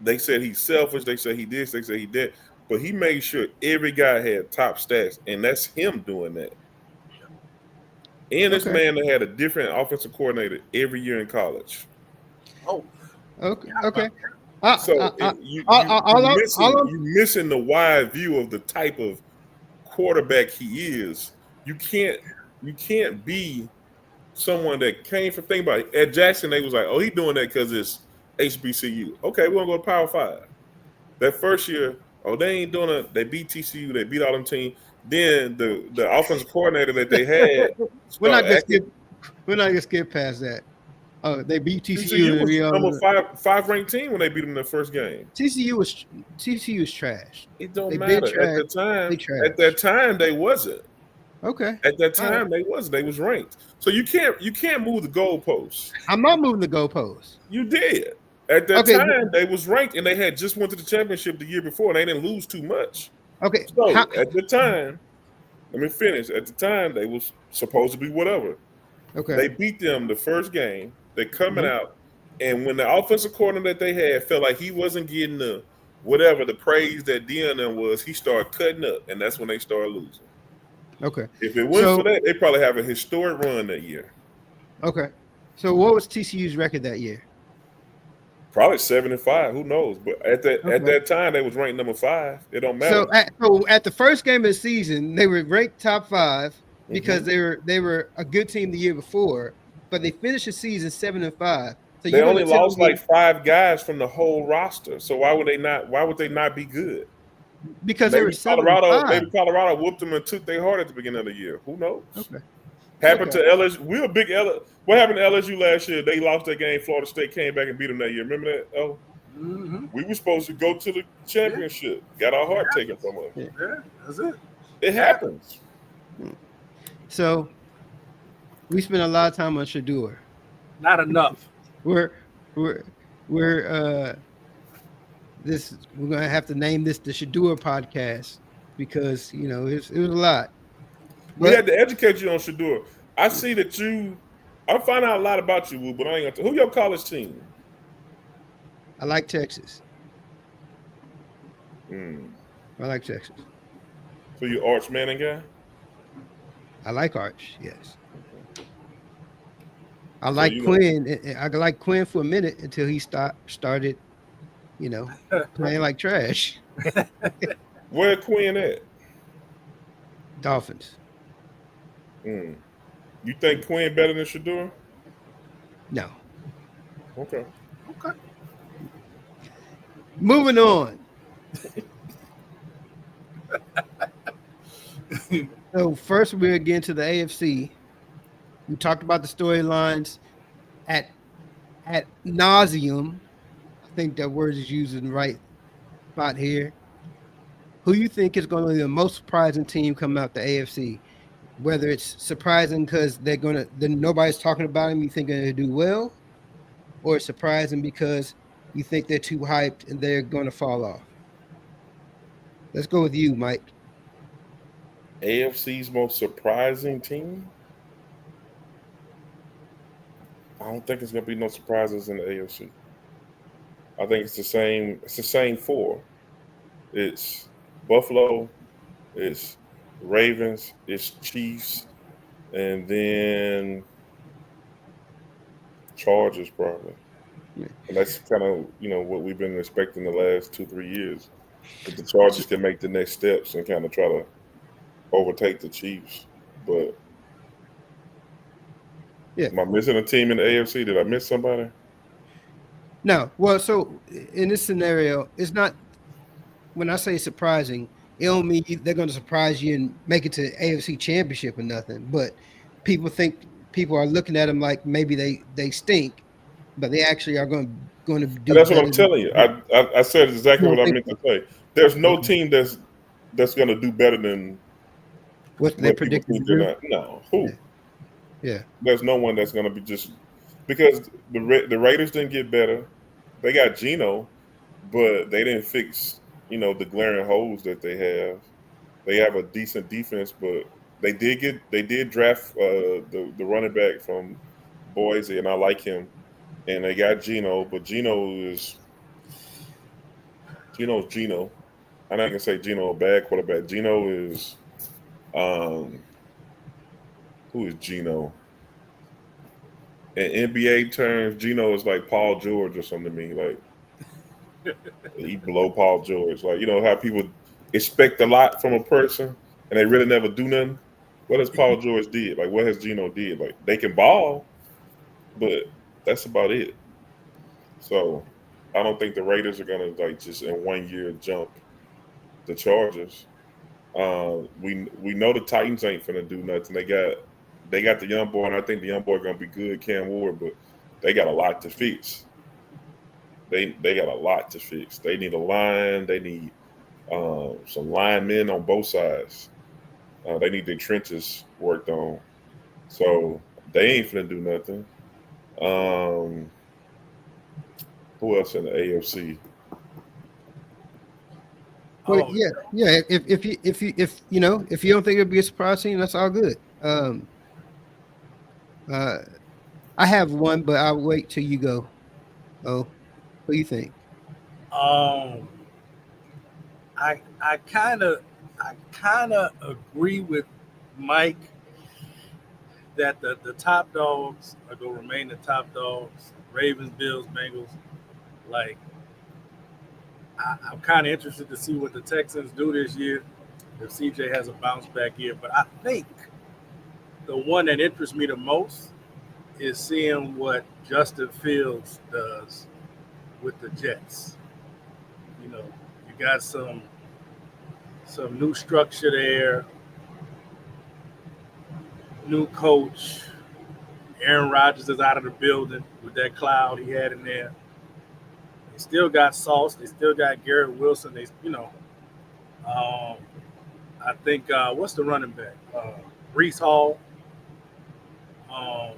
they said he's selfish, they said he this, they said he did, but he made sure every guy had top stats, and that's him doing that. And this man that had a different offensive coordinator every year in college. Oh, Okay. So you're missing the wide view of the type of quarterback he is. You can't be someone that came from, think about it. At Jackson, they was like, oh, he doing that because it's HBCU. Okay, we're gonna go to Power 5. That first year, oh, they ain't doing it. They beat TCU, they beat all them teams. Then the offensive coordinator that they had, we're not gonna skip past that. Oh, they beat TCU. TCU was the number five ranked team when they beat them in their first game. TCU was trash. It don't matter. At that time, they wasn't. Okay. At that time, they wasn't. They was ranked. So you can't move the goalposts. I'm not moving the goalposts. You did. At that time, they was ranked, and they had just went to the championship the year before, and they didn't lose too much. Okay. So at the time, let me finish. At the time, they was supposed to be whatever. Okay. They beat them the first game. They're coming out, and when the offensive coordinator that they had felt like he wasn't getting the praise that Deion was, he started cutting up, and that's when they started losing. Okay. If it wasn't for that, they probably have a historic run that year. Okay. So what was TCU's record that year? Probably 7-5. Who knows? But at that time, they was ranked number 5. It don't matter. So at the first game of the season, they were ranked top 5 because they were a good team the year before, but they finished the season 7-5. So they only lost like 5 guys from the whole roster. So why would they not be good? Because maybe they were 7-5. Maybe Colorado whooped them and took their heart at the beginning of the year. Who knows? Okay. Happened to LSU. We're a big LSU. What happened to LSU last year? They lost that game. Florida State came back and beat them that year. Remember that? Oh, we were supposed to go to the championship. Got our heart taken from us. Yeah, that's it. It happens. So we spent a lot of time on Shador. Not enough. We're gonna have to name this the Shador podcast because it was a lot. We had to educate you on Shador. I see that I find out a lot about you, Woo, but I ain't gonna who your college team? I like Texas. I like Texas. So you Arch Manning guy? I like Arch, yes. I like Quinn. I like Quinn for a minute until he started, playing like trash. Where Quinn at? Dolphins. You think Quinn better than Shador? No. Okay. Moving on. So first we're getting to the AFC. We talked about the storylines at nauseum. I think that word is used in the right spot here. Who you think is going to be the most surprising team coming out the AFC? Whether it's surprising because nobody's talking about them, you think they're going to do well, or surprising because you think they're too hyped and they're going to fall off. Let's go with you, Mike. AFC's most surprising team? I don't think it's going to be no surprises in the AFC. I think it's the same. It's the same 4. It's Buffalo, it's Ravens, it's Chiefs, and then Chargers probably. Yeah. And that's kind of what we've been expecting the last 2-3 years. That the Chargers can make the next steps and kind of try to overtake the Chiefs. But am I missing a team in the AFC? Did I miss somebody? No, well, so in this scenario, it's not. When I say surprising, it don't mean they're going to surprise you and make it to AFC Championship or nothing. But people are looking at them like maybe they stink, but they actually are going to And do that's what I'm better than telling you. you. I said You exactly don't what I think meant so? to say. There's no Okay. team that's going to do better than What they what people predicted to think they're do? not. No, who? Yeah. Yeah. There's no one that's going to be just because the Raiders didn't get better. They got Geno, but they didn't fix the glaring holes that they have. They have a decent defense, but they did draft the running back from Boise, and I like him. And they got Geno, but Geno's Geno. I'm not gonna say Geno a bad quarterback. Geno is um who is Geno? In NBA terms, Geno is like Paul George or something to me. Like he below Paul George. Like how people expect a lot from a person and they really never do nothing. What has Paul George did? Like what has Geno did? Like they can ball, but that's about it. So I don't think the Raiders are gonna like just in 1 year jump the Chargers. We know the Titans ain't finna do nothing. They got the young boy, and I think the young boy gonna be good, Cam Ward, but they got a lot to fix. They got a lot to fix. They need a line. They need some linemen on both sides. They need their trenches worked on. So they ain't finna do nothing. Um, who else in the AFC? Well, Oh, yeah, yeah. If you don't think it'd be a surprise team, that's all good. Uh, I have one, but I'll wait till you go. Oh, what do you think? um, I kind of agree with Mike that the top dogs are gonna remain the top dogs. Ravens, Bills, Bengals. Like I'm kind of interested to see what the Texans do this year. If CJ has a bounce back year, but I think the one that interests me the most is seeing what Justin Fields does with the Jets. You got some new structure there, new coach. Aaron Rodgers is out of the building with that cloud he had in there. They still got Sauce. They still got Garrett Wilson. Um, I think what's the running back? Brees Hall. Um,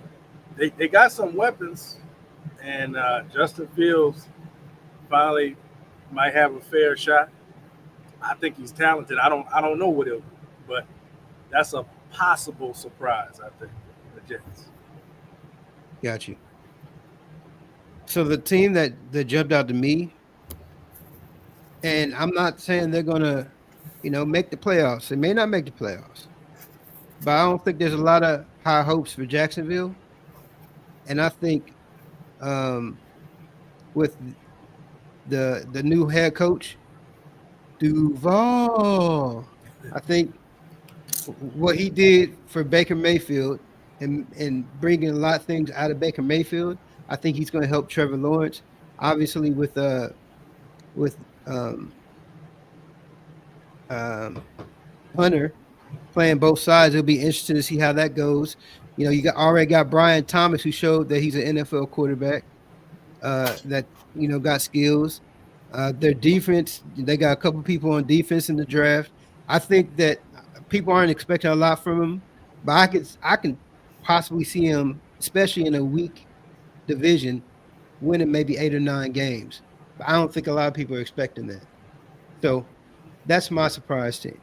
they got some weapons, and Justin Fields finally might have a fair shot. I think he's talented. I don't know what he'll do, but that's a possible surprise. I think the Jets. Got you. So the team that jumped out to me, and I'm not saying they're gonna, make the playoffs. They may not make the playoffs, but I don't think there's a lot of high hopes for Jacksonville. And I think with the new head coach Duval, I think what he did for Baker Mayfield and bringing a lot of things out of Baker Mayfield, I think he's going to help Trevor Lawrence. Obviously, with um, Hunter playing both sides, it'll be interesting to see how that goes. You already got Brian Thomas, who showed that he's an NFL quarterback that got skills. Their defense, they got a couple people on defense in the draft. I think that people aren't expecting a lot from him, but I can possibly see him, especially in a weak division, winning maybe 8 or 9 games. But I don't think a lot of people are expecting that. So that's my surprise team.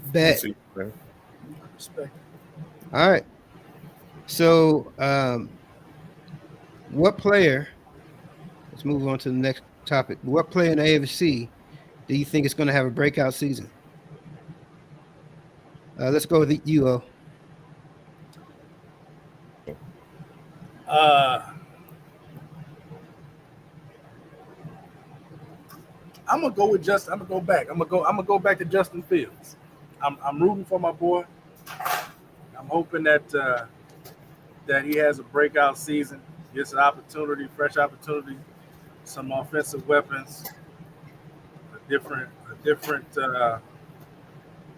I Bet. see. Man. Respect. All right. So what player? Let's move on to the next topic. What player in the AFC do you think is going to have a breakout season? Let's go with you, O. Uh, I'm gonna go with Justin. I'm gonna go back. I'm gonna go back to Justin Fields. I'm rooting for my boy. I'm hoping that that he has a breakout season, gets an opportunity, fresh opportunity, some offensive weapons, different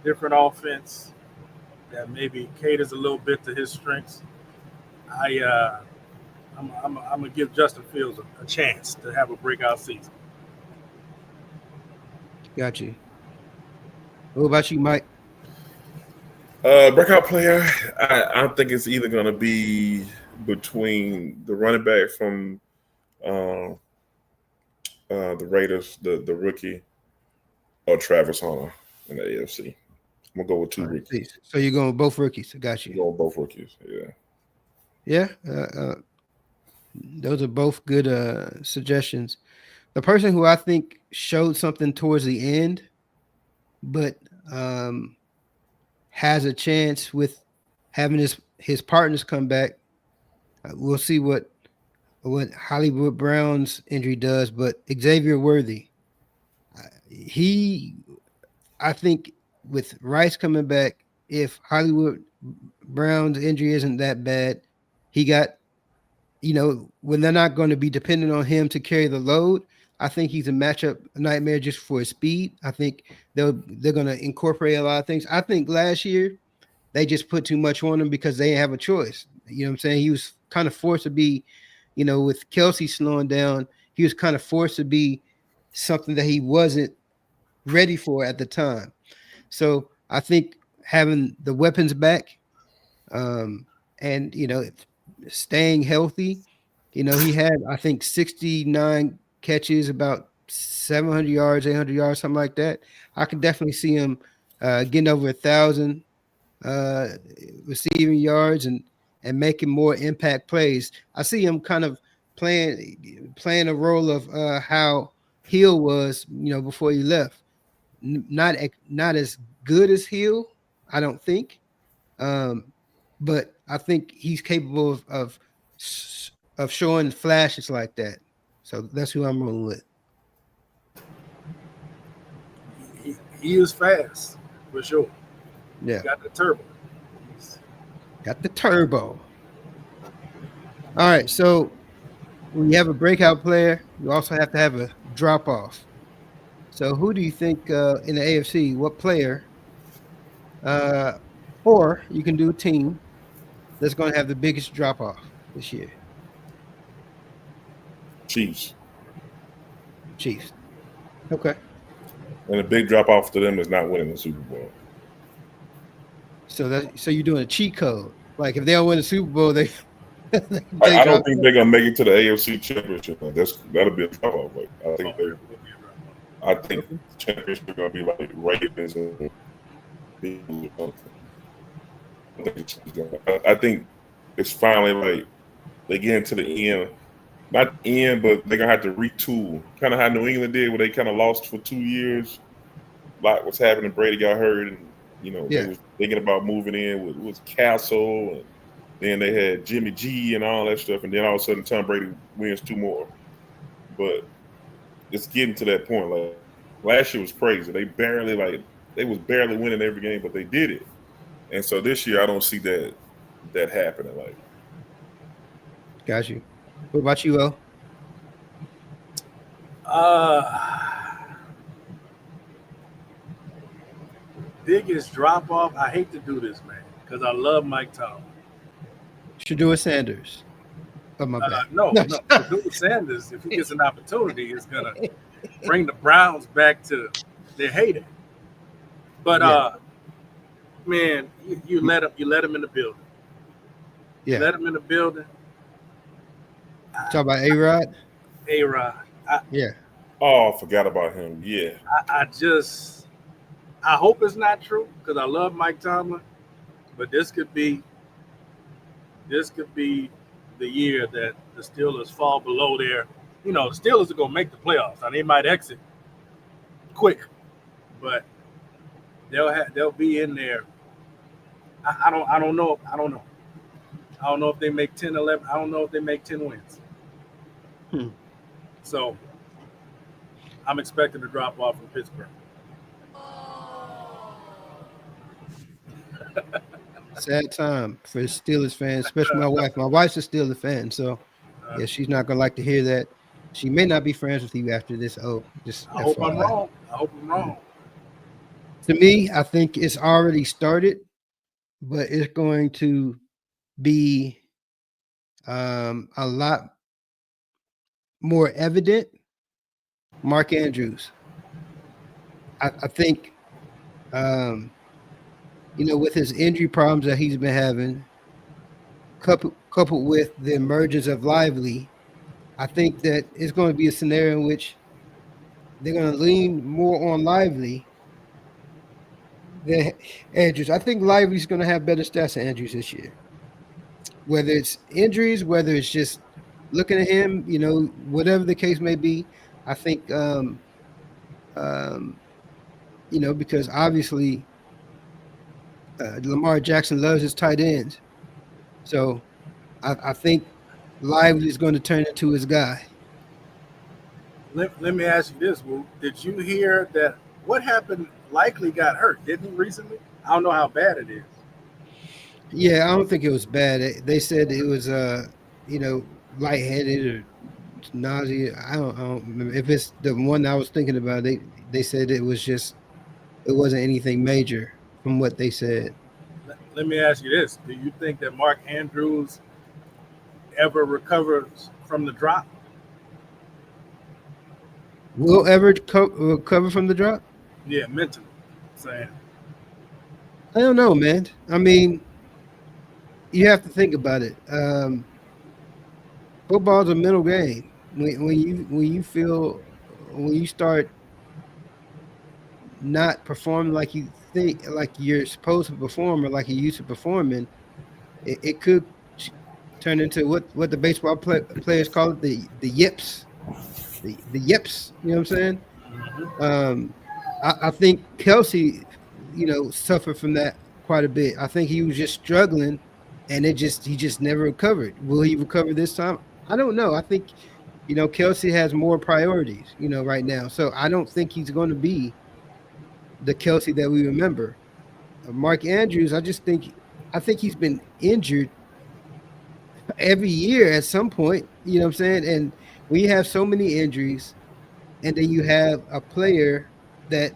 offense that maybe caters a little bit to his strengths. I I'm gonna give Justin Fields a chance to have a breakout season. Got you. What about you, Mike? Breakout player, I think it's either going to be between the running back from uh, the Raiders, the rookie, or Travis Hunter in the AFC. I'm going to go with two rookies. So you're going with both rookies. Got you. I'm going with both rookies, yeah. Yeah. Those are both good suggestions. The person who I think showed something towards the end, but has a chance with having his partners come back. We'll see what Hollywood Brown's injury does, but Xavier Worthy, I think with Rice coming back, if Hollywood Brown's injury isn't that bad, he got, when they're not going to be dependent on him to carry the load, I think he's a matchup nightmare just for his speed. I think they're going to incorporate a lot of things. I think last year they just put too much on him because they didn't have a choice. You know what I'm saying? He was kind of forced to be, with Kelsey slowing down, he was kind of forced to be something that he wasn't ready for at the time. So I think having the weapons back, and staying healthy, he had, I think, 69 catches, about 700 yards, 800 yards, something like that. I could definitely see him getting over 1,000 receiving yards and making more impact plays. I see him kind of playing a role of how Hill was, before he left. Not as good as Hill, I don't think, but I think he's capable of showing flashes like that. So that's who I'm rolling with. He is fast for sure. Yeah, He got the turbo. got the turbo. All right, so when you have a breakout player, you also have to have a drop off. So who do you think in the AFC? What player? Or you can do a team that's going to have the biggest drop off this year. Chiefs. Chiefs. Okay. And a big drop off to them is not winning the Super Bowl. So you're doing a cheat code. Like if they don't win the Super Bowl, they I don't think they're gonna make it to the AFC Championship. That'll be a drop off. Like, I think the championship is gonna be like Ravens and I think it's finally like they get into the end. Not end, but they're gonna have to retool. Kind of how New England did, where they kind of lost for 2 years. Like what's happening, Brady got hurt, and they was thinking about moving in with Castle, and then they had Jimmy G and all that stuff, and then all of a sudden Tom Brady wins 2 more. But it's getting to that point. Like last year was crazy. They was barely winning every game, but they did it. And so this year I don't see that happening. Like, got you. What about you, El? Biggest drop off. I hate to do this, man, because I love Mike Tomlin. Shedeur Sanders. Oh, my bad. No. Shedeur Sanders, if he gets an opportunity, is gonna bring the Browns back to their heyday. But man, you let him in the building. Yeah. Let him in the building. Talk about A-Rod? A-Rod. Yeah. Oh, I forgot about him. Yeah. I hope it's not true because I love Mike Tomlin, but this could be the year that the Steelers fall below their. The Steelers are gonna make the playoffs. And they might exit quick, but they'll be in there. I don't know. I don't know if they make 10, 11. I don't know if they make 10 wins. So I'm expecting a drop off from Pittsburgh. sad time for Steelers fans, especially my wife. My wife's a Steelers fan, so yeah, she's not gonna like to hear that. She may not be friends with you after this. Oh, just I hope I'm FYI. wrong. I hope I'm wrong. To me, I think it's already started, but it's going to be a lot more evident. Mark Andrews. I think with his injury problems that he's been having, coupled with the emergence of Lively, I think that it's going to be a scenario in which they're going to lean more on Lively than Andrews. I think Lively's going to have better stats than Andrews this year. Whether it's injuries, whether it's just looking at him, whatever the case may be, I think, because obviously Lamar Jackson loves his tight ends. So I think Lively is going to turn into his guy. Let me ask you this, Woo. Did you hear that what happened? Likely got hurt, didn't he, recently? I don't know how bad it is. Yeah, I don't think it was bad. They said it was, lightheaded or nausea. I don't remember. If it's the one I was thinking about, they said it wasn't anything major from what they said. Let me ask you this. Do you think that Mark Andrews ever recovers from the drop? Will ever recover from the drop? Yeah, mentally. Saying. I don't know, man. I mean, you have to think about it. Football's a mental game. When you start not performing like you think, like you're supposed to perform, or like you used to performing, it could turn into what the baseball players call it, the yips, the yips. You know what I'm saying? Mm-hmm. I think Kelsey, suffered from that quite a bit. I think he was just struggling, and he just never recovered. Will he recover this time? I don't know. I think, Kelsey has more priorities, right now. So I don't think he's going to be the Kelsey that we remember. Mark Andrews, I think he's been injured every year at some point. You know what I'm saying? And when you have so many injuries, and then you have a player that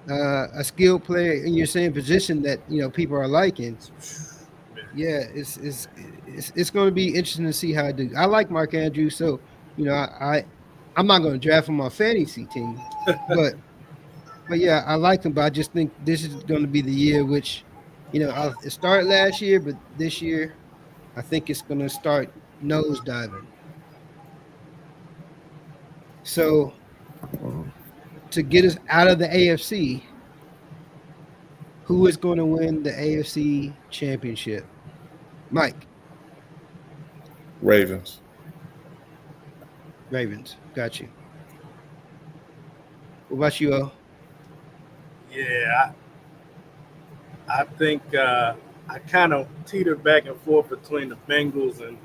a skilled player in your same position that people are liking. Yeah, it's going to be interesting to see how I do. I like Mark Andrews, so I'm not going to draft him on my fantasy team, but yeah, I like him. But I just think this is going to be the year which, it started last year, but this year I think it's going to start nosediving. So to get us out of the AFC, who is going to win the AFC championship? Mike. Ravens. Got you. What about you, O? Yeah, I think I kind of teeter back and forth between the Bengals and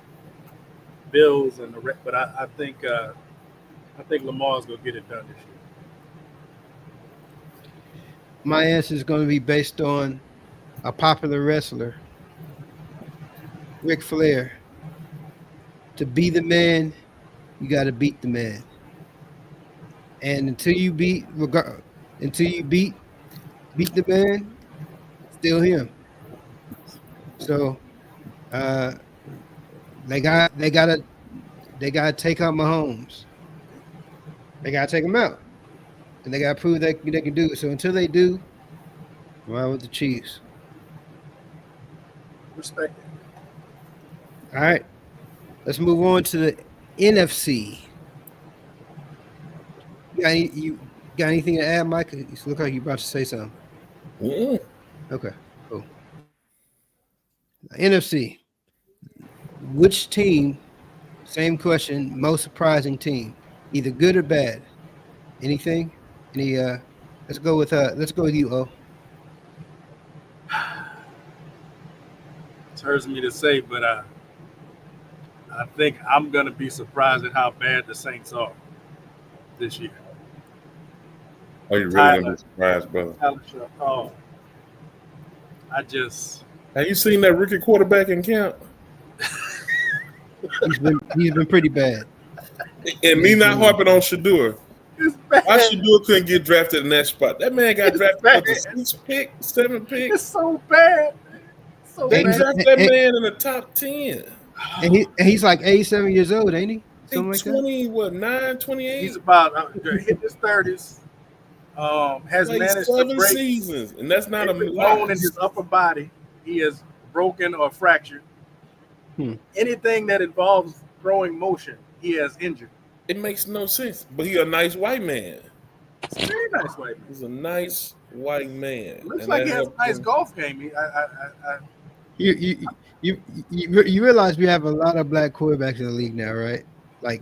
Bills and the but I think Lamar's gonna get it done this year. My answer is going to be based on a popular wrestler, Ric Flair. To be the man, you got to beat the man. And until you beat the man, still him. So they gotta take out Mahomes. They gotta take him out, and they gotta prove they can do it. So until they do, ride with the Chiefs. Respect it. All right, let's move on to the NFC. You got anything to add, Mike? You look like you're about to say something. Yeah. Okay, cool. NFC. Which team? Same question. Most surprising team, either good or bad. Anything? Any? Let's go with you, O. It hurts me to say, but I think I'm gonna be surprised at how bad the Saints are this year. Are you really gonna be surprised, brother? Oh, I just Have you seen that rookie quarterback in camp? He's been pretty bad. And me not harping on Shador. It's bad. Why Shador couldn't get drafted in that spot? That man got drafted bad. with the 6th pick, 7th pick. It's so bad. So They bad. drafted that man in the top 10. And he's like 87 years old, ain't he? Something like 20, what, 9, 28? He's about hitting his 30s. Has Played managed 7 to break seasons, and that's not a bone in loss. his upper body. He has broken or fractured. Anything that involves throwing motion, he has injured. It makes no sense. But he a nice white man. It's a very nice white man. He's a nice white man. Looks And like he that has a helped nice him. golf game. You realize we have a lot of black quarterbacks in the league now, right? Like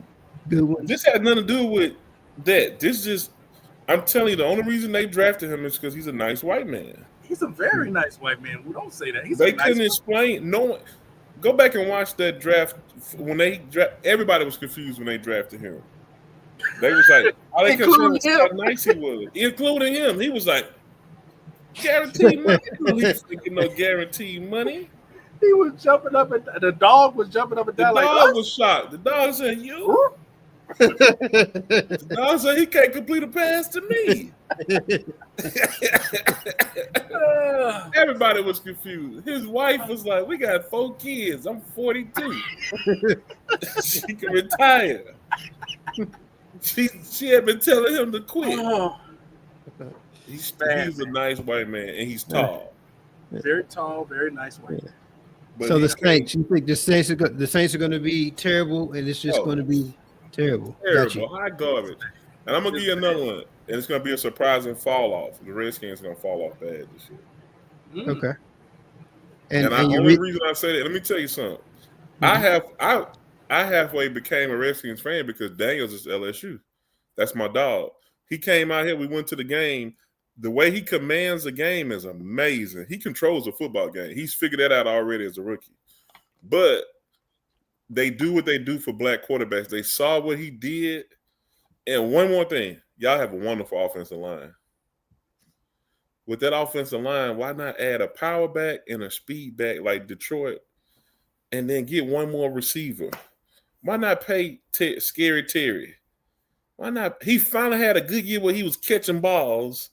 good ones. This has nothing to do with that. This just, I'm telling you, the only reason they drafted him is because he's a nice white man. He's a very nice white man. We don't say that. He's They a nice couldn't explain. No one. Go back and watch that draft when they everybody was confused when they drafted him. They was like, all they kept saying was how nice he was, including him. He was like, guaranteed money. He was thinking no guaranteed money. He was jumping up and the dog was jumping up and The down like dog was shocked. The dog said, "You." The dog said he can't complete a pass to me. Everybody was confused. His wife was like, "We got 4 kids. I'm 42. She can retire." She had been telling him to quit. He's a nice white man, and he's tall. Very tall, very nice white man. But So he the Saints, you think the Saints are going to be terrible, and it's just going to be terrible? terrible, high garbage. And I'm gonna give you another one, and it's gonna be a surprising fall off. The Redskins are gonna fall off bad this year. Okay. And the only reason I say that, let me tell you something. I halfway became a Redskins fan because Daniels is LSU. That's my dog. He came out here. We went to the game. The way he commands the game is amazing. He controls a football game. He's figured that out already as a rookie. But they do what they do for black quarterbacks. They saw what he did. And one more thing. Y'all have a wonderful offensive line. With that offensive line, why not add a power back and a speed back like Detroit and then get one more receiver? Why not pay Scary Terry? Why not? He finally had a good year where he was catching balls.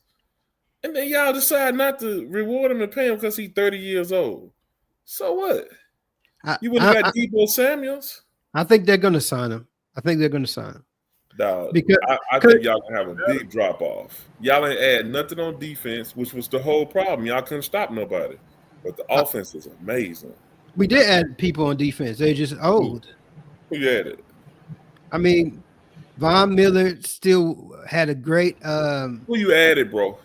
And then y'all decide not to reward him and pay him because he's 30 years old. So what? You would have got Debo Samuels. I think they're going to sign him. Dog, Because I think y'all gonna have a big drop off. Y'all ain't add nothing on defense, which was the whole problem. Y'all couldn't stop nobody. But the offense is amazing. we did add people on defense. They're just old. Who you added? I mean, Von Miller still had a great Who you added, bro?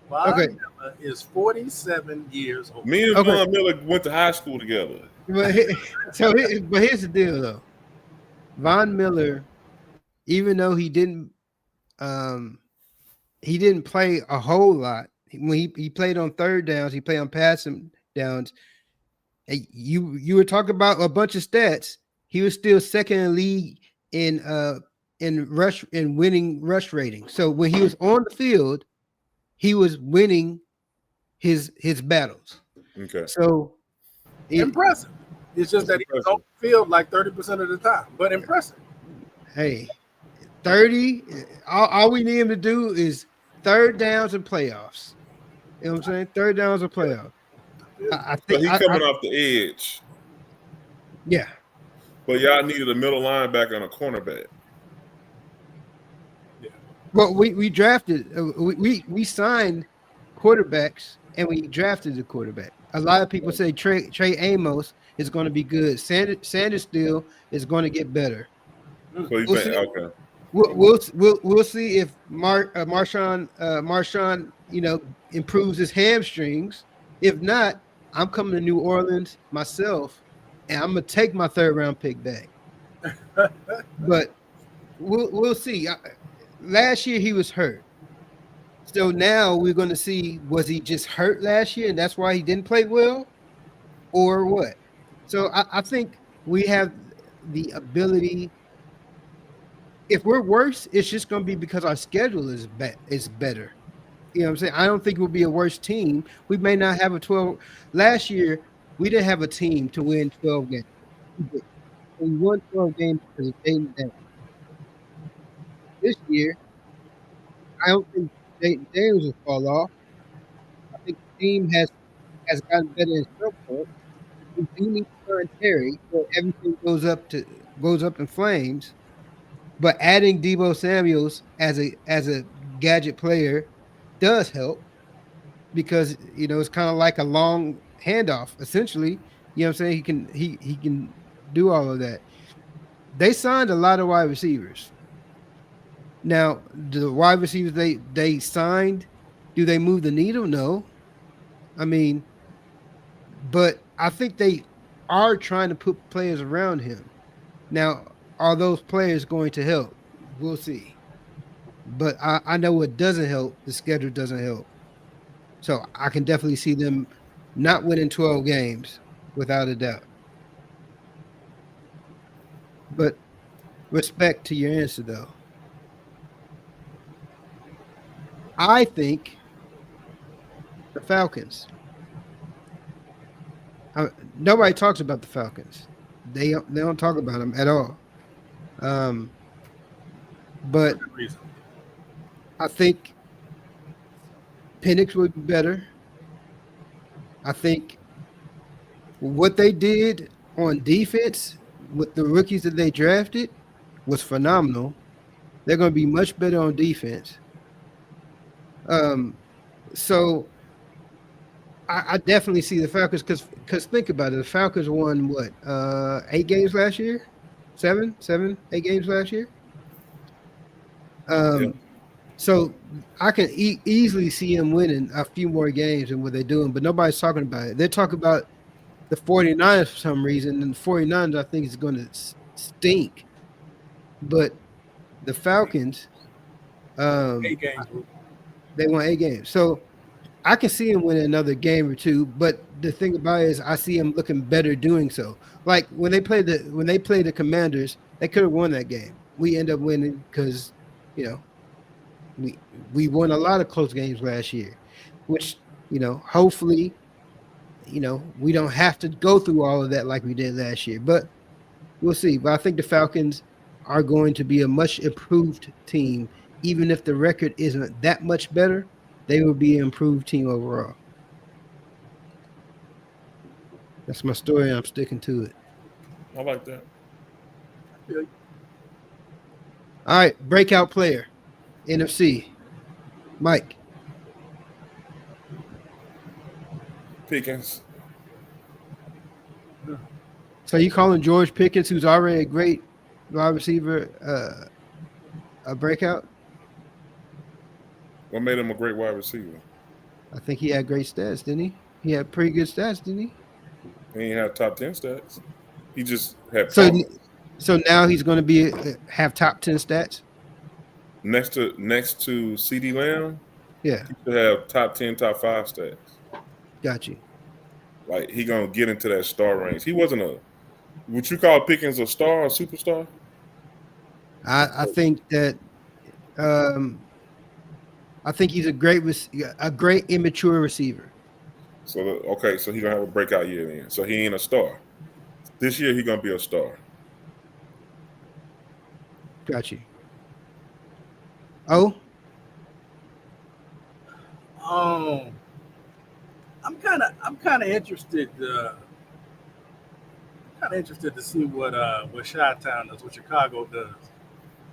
Von Okay. Miller is 47 years old. Me and Okay. Von Miller went to high school together. but here's the deal though. Von Miller, even though he didn't play a whole lot. When he played on third downs, he played on passing downs. And you were talking about a bunch of stats. He was still second in the league in winning rush rating. So when he was on the field, he was winning his battles. Okay. So Impressive. It's just that he was on the field like 30% of the time, but impressive. hey, 30. All we need him to do is third downs and playoffs. You know what I'm saying? Third downs and playoffs. I So think he's coming off the edge. Yeah. But y'all needed a middle linebacker and a cornerback. Well, we drafted. We signed quarterbacks and we drafted the quarterback. A lot of people say Trey Amos is going to be good. Sanders still is going to get better. So you think, okay. We'll see if Marshawn improves his hamstrings. If not, I'm coming to New Orleans myself, and I'm gonna take my third round pick back. But we'll see. Last year he was hurt, so now we're gonna see, was he just hurt last year and that's why he didn't play well, or what? So I think we have the ability. If we're worse, it's just going to be because our schedule is better. You know what I'm saying? I don't think we'll be a worse team. We may not have a 12. Last year, we didn't have a team to win 12 games. We did. We won 12 games because of Jaden Daniels. This year, I don't think Jaden Daniels will fall off. I think the team has gotten better in some point. We do need to sign Terry, so everything goes up in flames. But adding Debo Samuels as a gadget player does help because it's kind of like a long handoff. Essentially, you know what I'm saying? He can do all of that. They signed a lot of wide receivers. Now, the wide receivers they signed, do they move the needle? No. I mean, but I think they are trying to put players around him. Now, are those players going to help? We'll see. But I know what doesn't help. The schedule doesn't help. So I can definitely see them not winning 12 games without a doubt. But respect to your answer, though. I think the Falcons. Nobody talks about the Falcons. They don't talk about them at all. But Good reason. I think Penix would be better. I think what they did on defense with the rookies that they drafted was phenomenal. They're going to be much better on defense. So I definitely see the Falcons because think about it. The Falcons won what 8 games last year, 8 games last year. Yeah. So I can easily see them winning a few more games than what they're doing, but nobody's talking about it. They're talking about the 49ers for some reason, and the 49ers I think is going to stink. But the Falcons, 8 games. they won 8 games. So I can see him winning another game or two, but the thing about it is I see him looking better doing so. Like when they played the Commanders, they could have won that game. We end up winning because, we won a lot of close games last year, which, hopefully, we don't have to go through all of that like we did last year. But we'll see. But I think the Falcons are going to be a much improved team, even if the record isn't that much better. They will be an improved team overall. That's my story. I'm sticking to it. I like that. All right, breakout player, NFC, Mike. Pickens. So you calling George Pickens, who's already a great wide receiver, a breakout? What made him a great wide receiver? I think he had great stats, didn't he? He had pretty good stats, didn't he? He didn't have top 10 stats. He just had So, power. so now he's going to have top 10 stats. Next to CD Lamb, Yeah, he should have top 10, top 5 stats. got you. Like he gonna get into that star range. He wasn't would you call Pickens a star, a superstar? I think that I think he's a great immature receiver. So so he gonna have a breakout year then. So he ain't a star. This year he gonna be a star. Got you. Oh, I'm kind of interested. Interested to see what Chi-Town does, what Chicago does.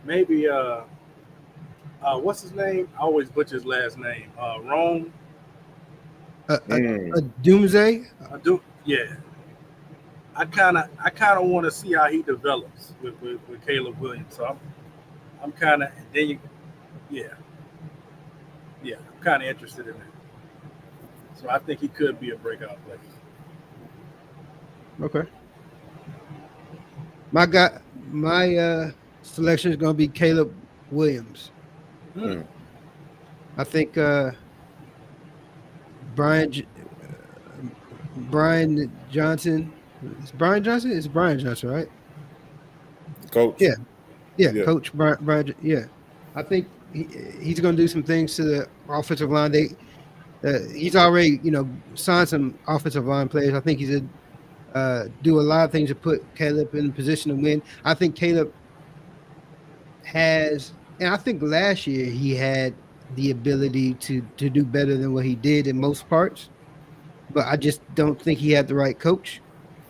Maybe what's his name? I always butcher his last name. Rome. a Doomsday. I do. Yeah. I kind of want to see how he develops with Caleb Williams. So I'm kind of I'm kind of interested in that. So I think he could be a breakout player. Okay. My selection is going to be Caleb Williams. I think Brian Johnson. It's Brian Johnson. It's Brian Johnson, right? Coach. Yeah. Coach Brian. Yeah, I think he's going to do some things to the offensive line. He's already, signed some offensive line players. I think he's do a lot of things to put Caleb in a position to win. I think Caleb has, and I think last year he had the ability to do better than what he did in most parts, but I just don't think he had the right coach,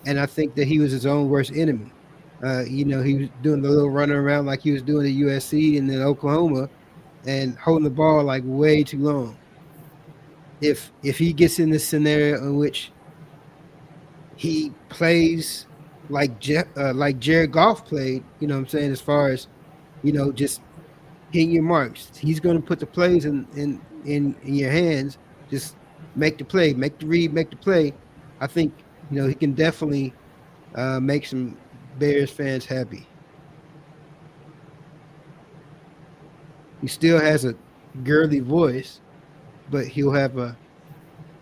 and I think that he was his own worst enemy. He was doing the little running around like he was doing at USC and then Oklahoma, and holding the ball like way too long. If he gets in this scenario in which he plays like Jared Goff played, you know what I'm saying, as far as, just hitting your marks. He's going to put the plays in your hands. Just make the play, make the read, make the play. I think, he can definitely make some Bears fans happy. He still has a girly voice, but he'll have a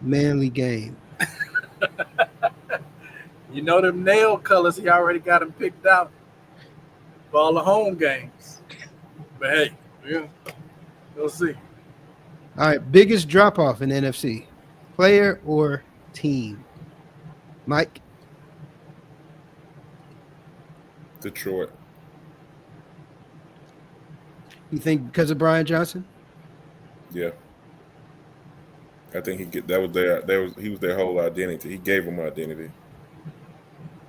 manly game. Them nail colors, he already got them picked out for all the home games. But hey, yeah, we'll see. All right, biggest drop-off in NFC, player or team? Mike? Detroit. You think because of Brian Johnson? Yeah. I think he was their whole identity. He gave them identity.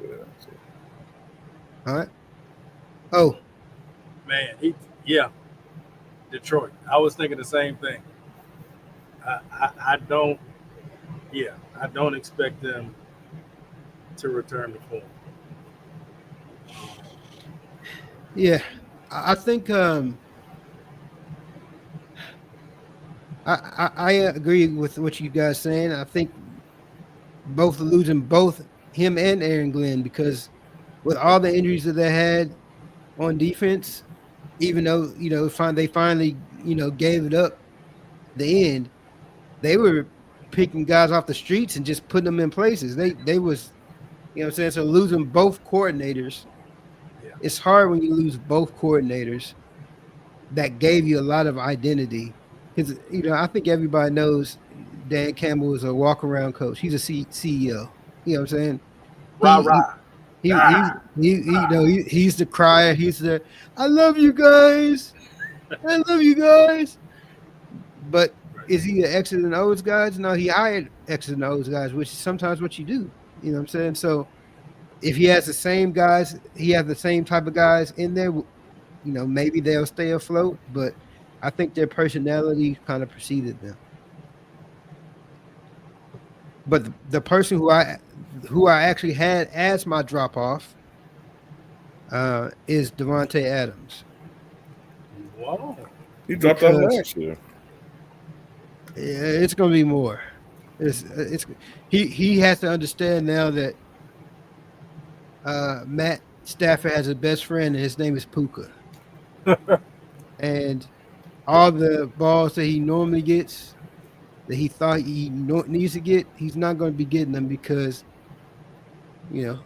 Yeah, so. All right. Oh. Man, Detroit. I was thinking the same thing. I don't expect them to return the form. Yeah, I think I agree with what you guys saying. I think losing both him and Aaron Glenn, because with all the injuries that they had on defense, even though they finally gave it up at the end, they were picking guys off the streets and just putting them in places. They was, what I'm saying, so losing both coordinators. It's hard when you lose both coordinators that gave you a lot of identity. Because, I think everybody knows Dan Campbell is a walk-around coach. He's a CEO. You know what I'm saying? He's the crier. He's the, I love you guys. I love you guys. But is he an X's and O's guys? No, he hired X's and O's guys, which is sometimes what you do. You know what I'm saying? So if he has the same guys, he has the same type of guys in there, maybe they'll stay afloat. But I think their personality kind of preceded them. But the person who I actually had as my drop off is Devontae Adams. Wow, he dropped out last year. Yeah, it's going to be more. He has to understand now that Matt Stafford has a best friend, and his name is Puka. And all the balls that he normally gets, that he thought he needs to get, he's not going to be getting them because,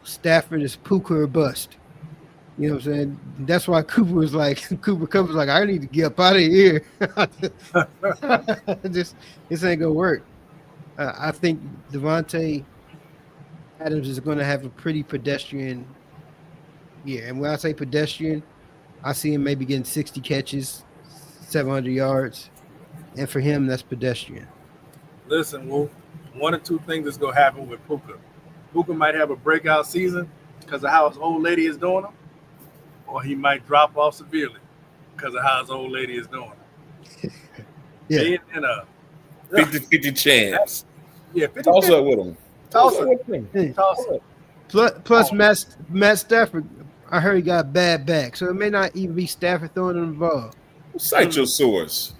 Stafford is Puka or bust. You know what I'm saying? That's why Cooper was like, I need to get up out of here. This ain't going to work. I think Devontae Adams is going to have a pretty pedestrian year. And when I say pedestrian, I see him maybe getting 60 catches, 700 yards. And for him, that's pedestrian. Listen, Wolf, one or two things is going to happen with Puka. Puka might have a breakout season because of how his old lady is doing him, or he might drop off severely because of how his old lady is doing him. Yeah. In a 50-50 chance. Yeah, 50-50. Toss up with him. Toss up. Plus Matt Stafford, I heard he got a bad back, so it may not even be Stafford throwing him the ball. Cite your source.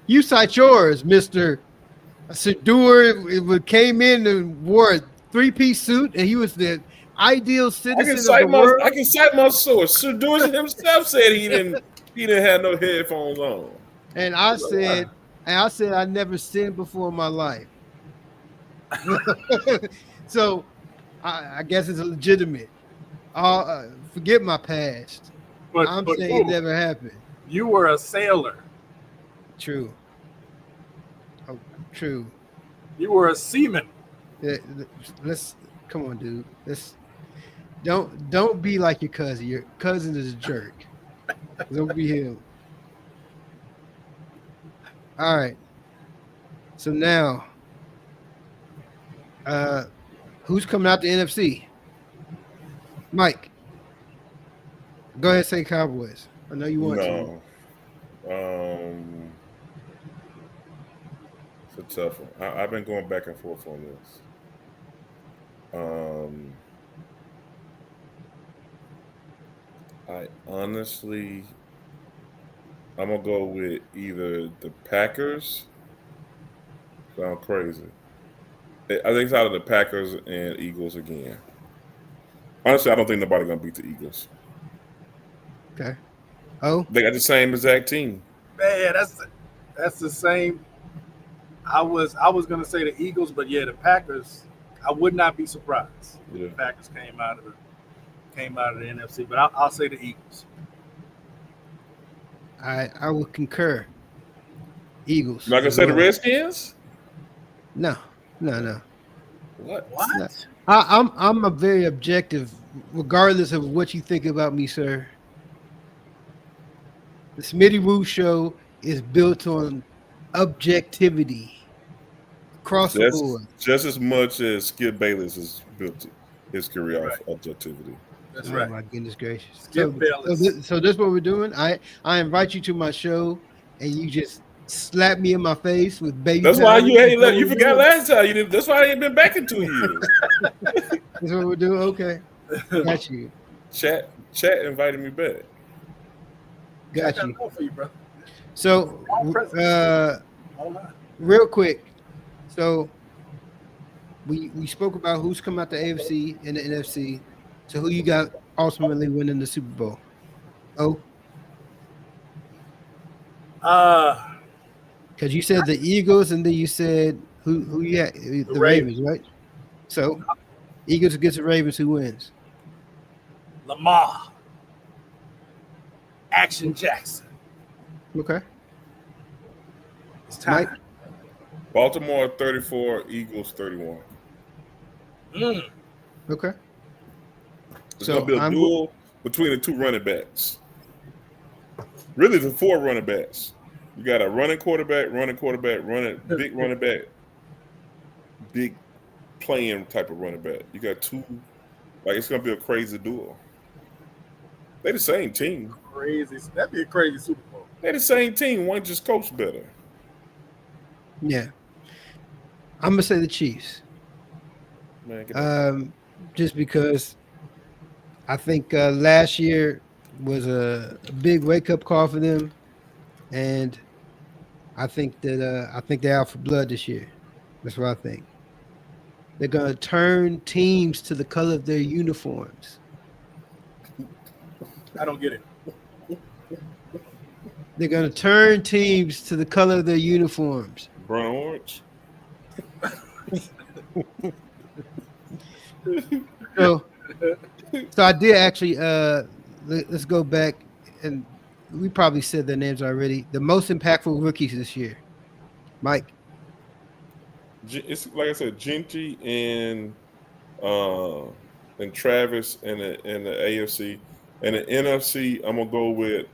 You cite yours, Mr. Sadur. Came in and wore a three-piece suit, and he was the ideal citizen of the world. I can cite my source. Sadur himself said he didn't have no headphones on. And I said I never sinned before in my life. So I guess it's legitimate. Forget my past. I'm saying it never happened. You were a sailor. True. Oh, true. You were a seaman. Yeah, let's come on, dude. Let's don't be like your cousin. Your cousin is a jerk. Don't be him. All right. So now, who's coming out the NFC? Mike, go ahead and say Cowboys. I know you want to. No. It's a tough one. I've been going back and forth on this. I honestly, I'm gonna go with either the Packers. Sound crazy. I think it's out of the Packers and Eagles again. Honestly, I don't think nobody gonna beat the Eagles. Okay. Oh, They got the same exact team. Man, that's the same. I was gonna say the Eagles, but yeah, the Packers. I would not be surprised if the Packers came out of the NFC, but I'll say the Eagles. I will concur. Eagles. You're not gonna say the Redskins? No. What? No. I'm a very objective, regardless of what you think about me, sir. The Smitty Woo Show is built on objectivity across the board. Just as much as Skip Bayless has built his career off objectivity. That's oh right. My goodness gracious. Skip Bayless. So this is what we're doing. I invite you to my show, and you just slap me in my face with baby. That's why you forgot last time. You did. That's why I ain't been back in 2 years. That's what we're doing. Okay, got you. Chat invited me back. Got you. For you, bro. So, real quick. So, we spoke about who's come out the AFC and the NFC. So, who you got ultimately winning the Super Bowl? Oh, because you said the Eagles, and then you said who you had the Ravens, right? So, Eagles against the Ravens, who wins? Lamar. Action Jackson. Okay. It's time. Mike? Baltimore 34, Eagles 31. Okay. It's gonna be a duel between the two running backs. Really, the 4 running backs. You got a running quarterback, big running back, big playing type of running back. You got 2. Like, it's gonna be a crazy duel. They're the same team. Crazy. That'd be a crazy Super Bowl. They're the same team. One just coached better. Yeah. I'm gonna say the Chiefs. Man, just because I think last year was a big wake up call for them, and I think they're out for blood this year. That's what I think. They're gonna turn teams to the color of their uniforms. I don't get it. They're gonna turn teams to the color of their uniforms. Brown orange. So I did actually. Let's go back, and we probably said their names already. The most impactful rookies this year, Mike. It's like I said, Genty and Travis in the AFC. And the NFC, I'm gonna go with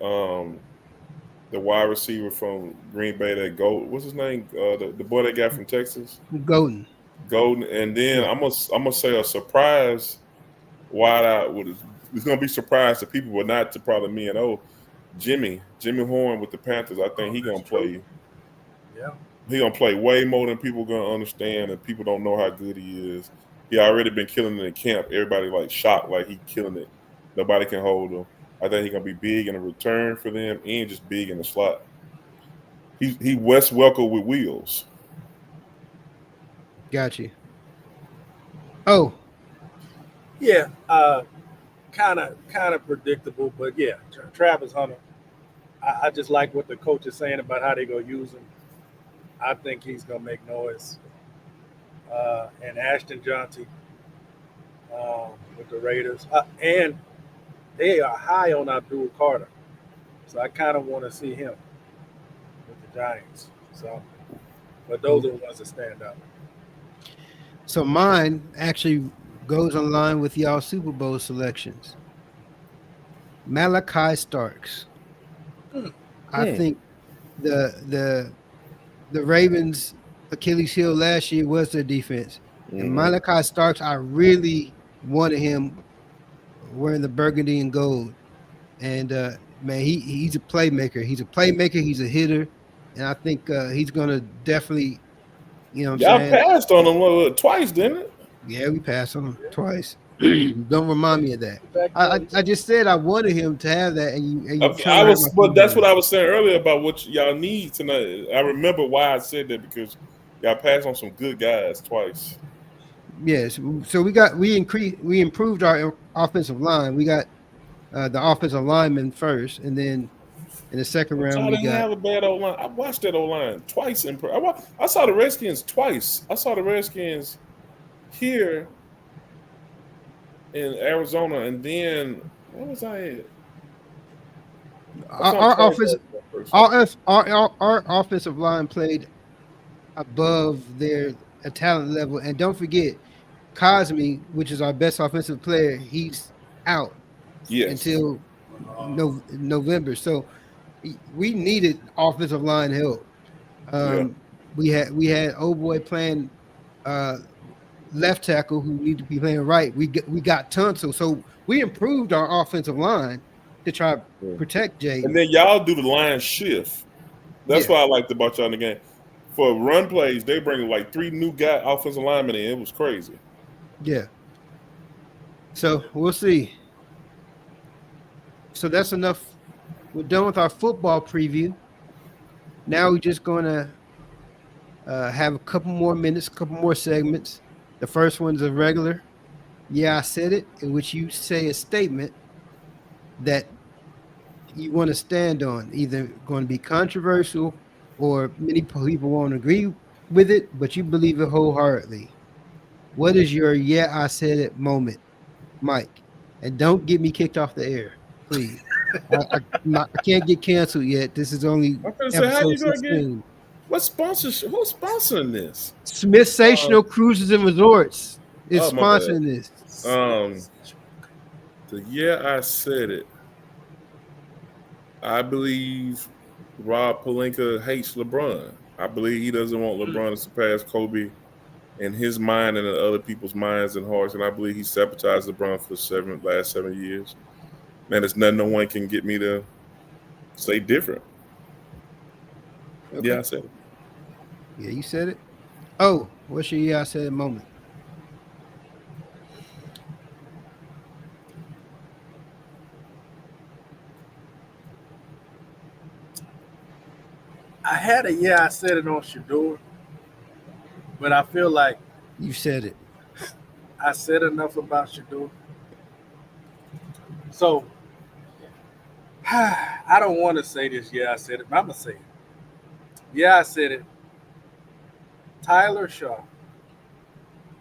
the wide receiver from Green Bay, that what's his name? The boy they got from Texas. Golden. And then I'm gonna say a surprise wide out. It's gonna be surprise to people, but not to probably me and Jimmy Horn with the Panthers. I think he's gonna play. Yeah. He gonna play way more than people gonna understand, and people don't know how good he is. He already been killing it in camp. Everybody like shocked, like he killing it. Nobody can hold him. I think he's gonna be big in the return for them, and just big in the slot. He Wes Welker with wheels. Got you. Oh, yeah. Kind of predictable, but yeah, Travis Hunter. I just like what the coach is saying about how they gonna use him. I think he's gonna make noise. And Ashton Johnson with the Raiders, and they are high on Abdul Carter. So I kind of want to see him with the Giants. So, but those are the ones that stand out. So mine actually goes in line with y'all Super Bowl selections. Malachi Starks. I think the Ravens' Achilles heel last year was their defense. And Malachi Starks, I really wanted him wearing the burgundy and gold. And man, he's a playmaker. He's a playmaker. He's a hitter, and I think he's gonna definitely, you know, what I'm Y'all saying. passed on him twice, didn't it? Yeah, we passed on him twice. Don't remind me of that. I just said I wanted him to have that, and you I was, but that's what I was saying earlier about what y'all need tonight. I remember why I said that, because y'all passed on some good guys twice. Yes, so we improved our offensive line. We got the offensive lineman first, and then in the second round Y'all we didn't got. have a bad old line. I watched that old line twice. I saw the Redskins twice. I saw the Redskins here in Arizona, and then where was I at? Our offensive line played above their talent level, and don't forget, Cosme, which is our best offensive player, he's out until November. So we needed offensive line help. We had old boy playing left tackle who need to be playing right. We got Tunsil, so we improved our offensive line to try to protect Jaden. And then y'all do the line shift. That's what I liked about y'all in the game. For run plays, they bring like 3 new offensive linemen in. It was crazy. Yeah. So we'll see. So that's enough. We're done with our football preview. Now we're just going to have a couple more minutes, a couple more segments. The first one's a regular. Yeah, I said it, in which you say a statement that you want to stand on, either going to be controversial or many people won't agree with it, but you believe it wholeheartedly. What is your "yeah, I said it" moment, Mike? And don't get me kicked off the air, please. I can't get canceled yet. This is only episode 16. What sponsorship? Who's sponsoring this? Smith-sational Cruises and Resorts is sponsoring this. I said it. I believe Rob Pelinka hates LeBron. I believe he doesn't want LeBron to surpass Kobe in his mind and in other people's minds and hearts. And I believe he sabotaged LeBron for the last 7 years. Man, there's nothing no one can get me to say different. Okay. Yeah, I said it. Yeah, you said it. Oh, what's your "yeah, I said it" moment? I had a "yeah, I said it" on Shador, but I feel like you said it. I said enough about Shador. So I don't want to say this. Yeah, I said it, but I'm gonna say it. Yeah, I said it. Tyler Shaw,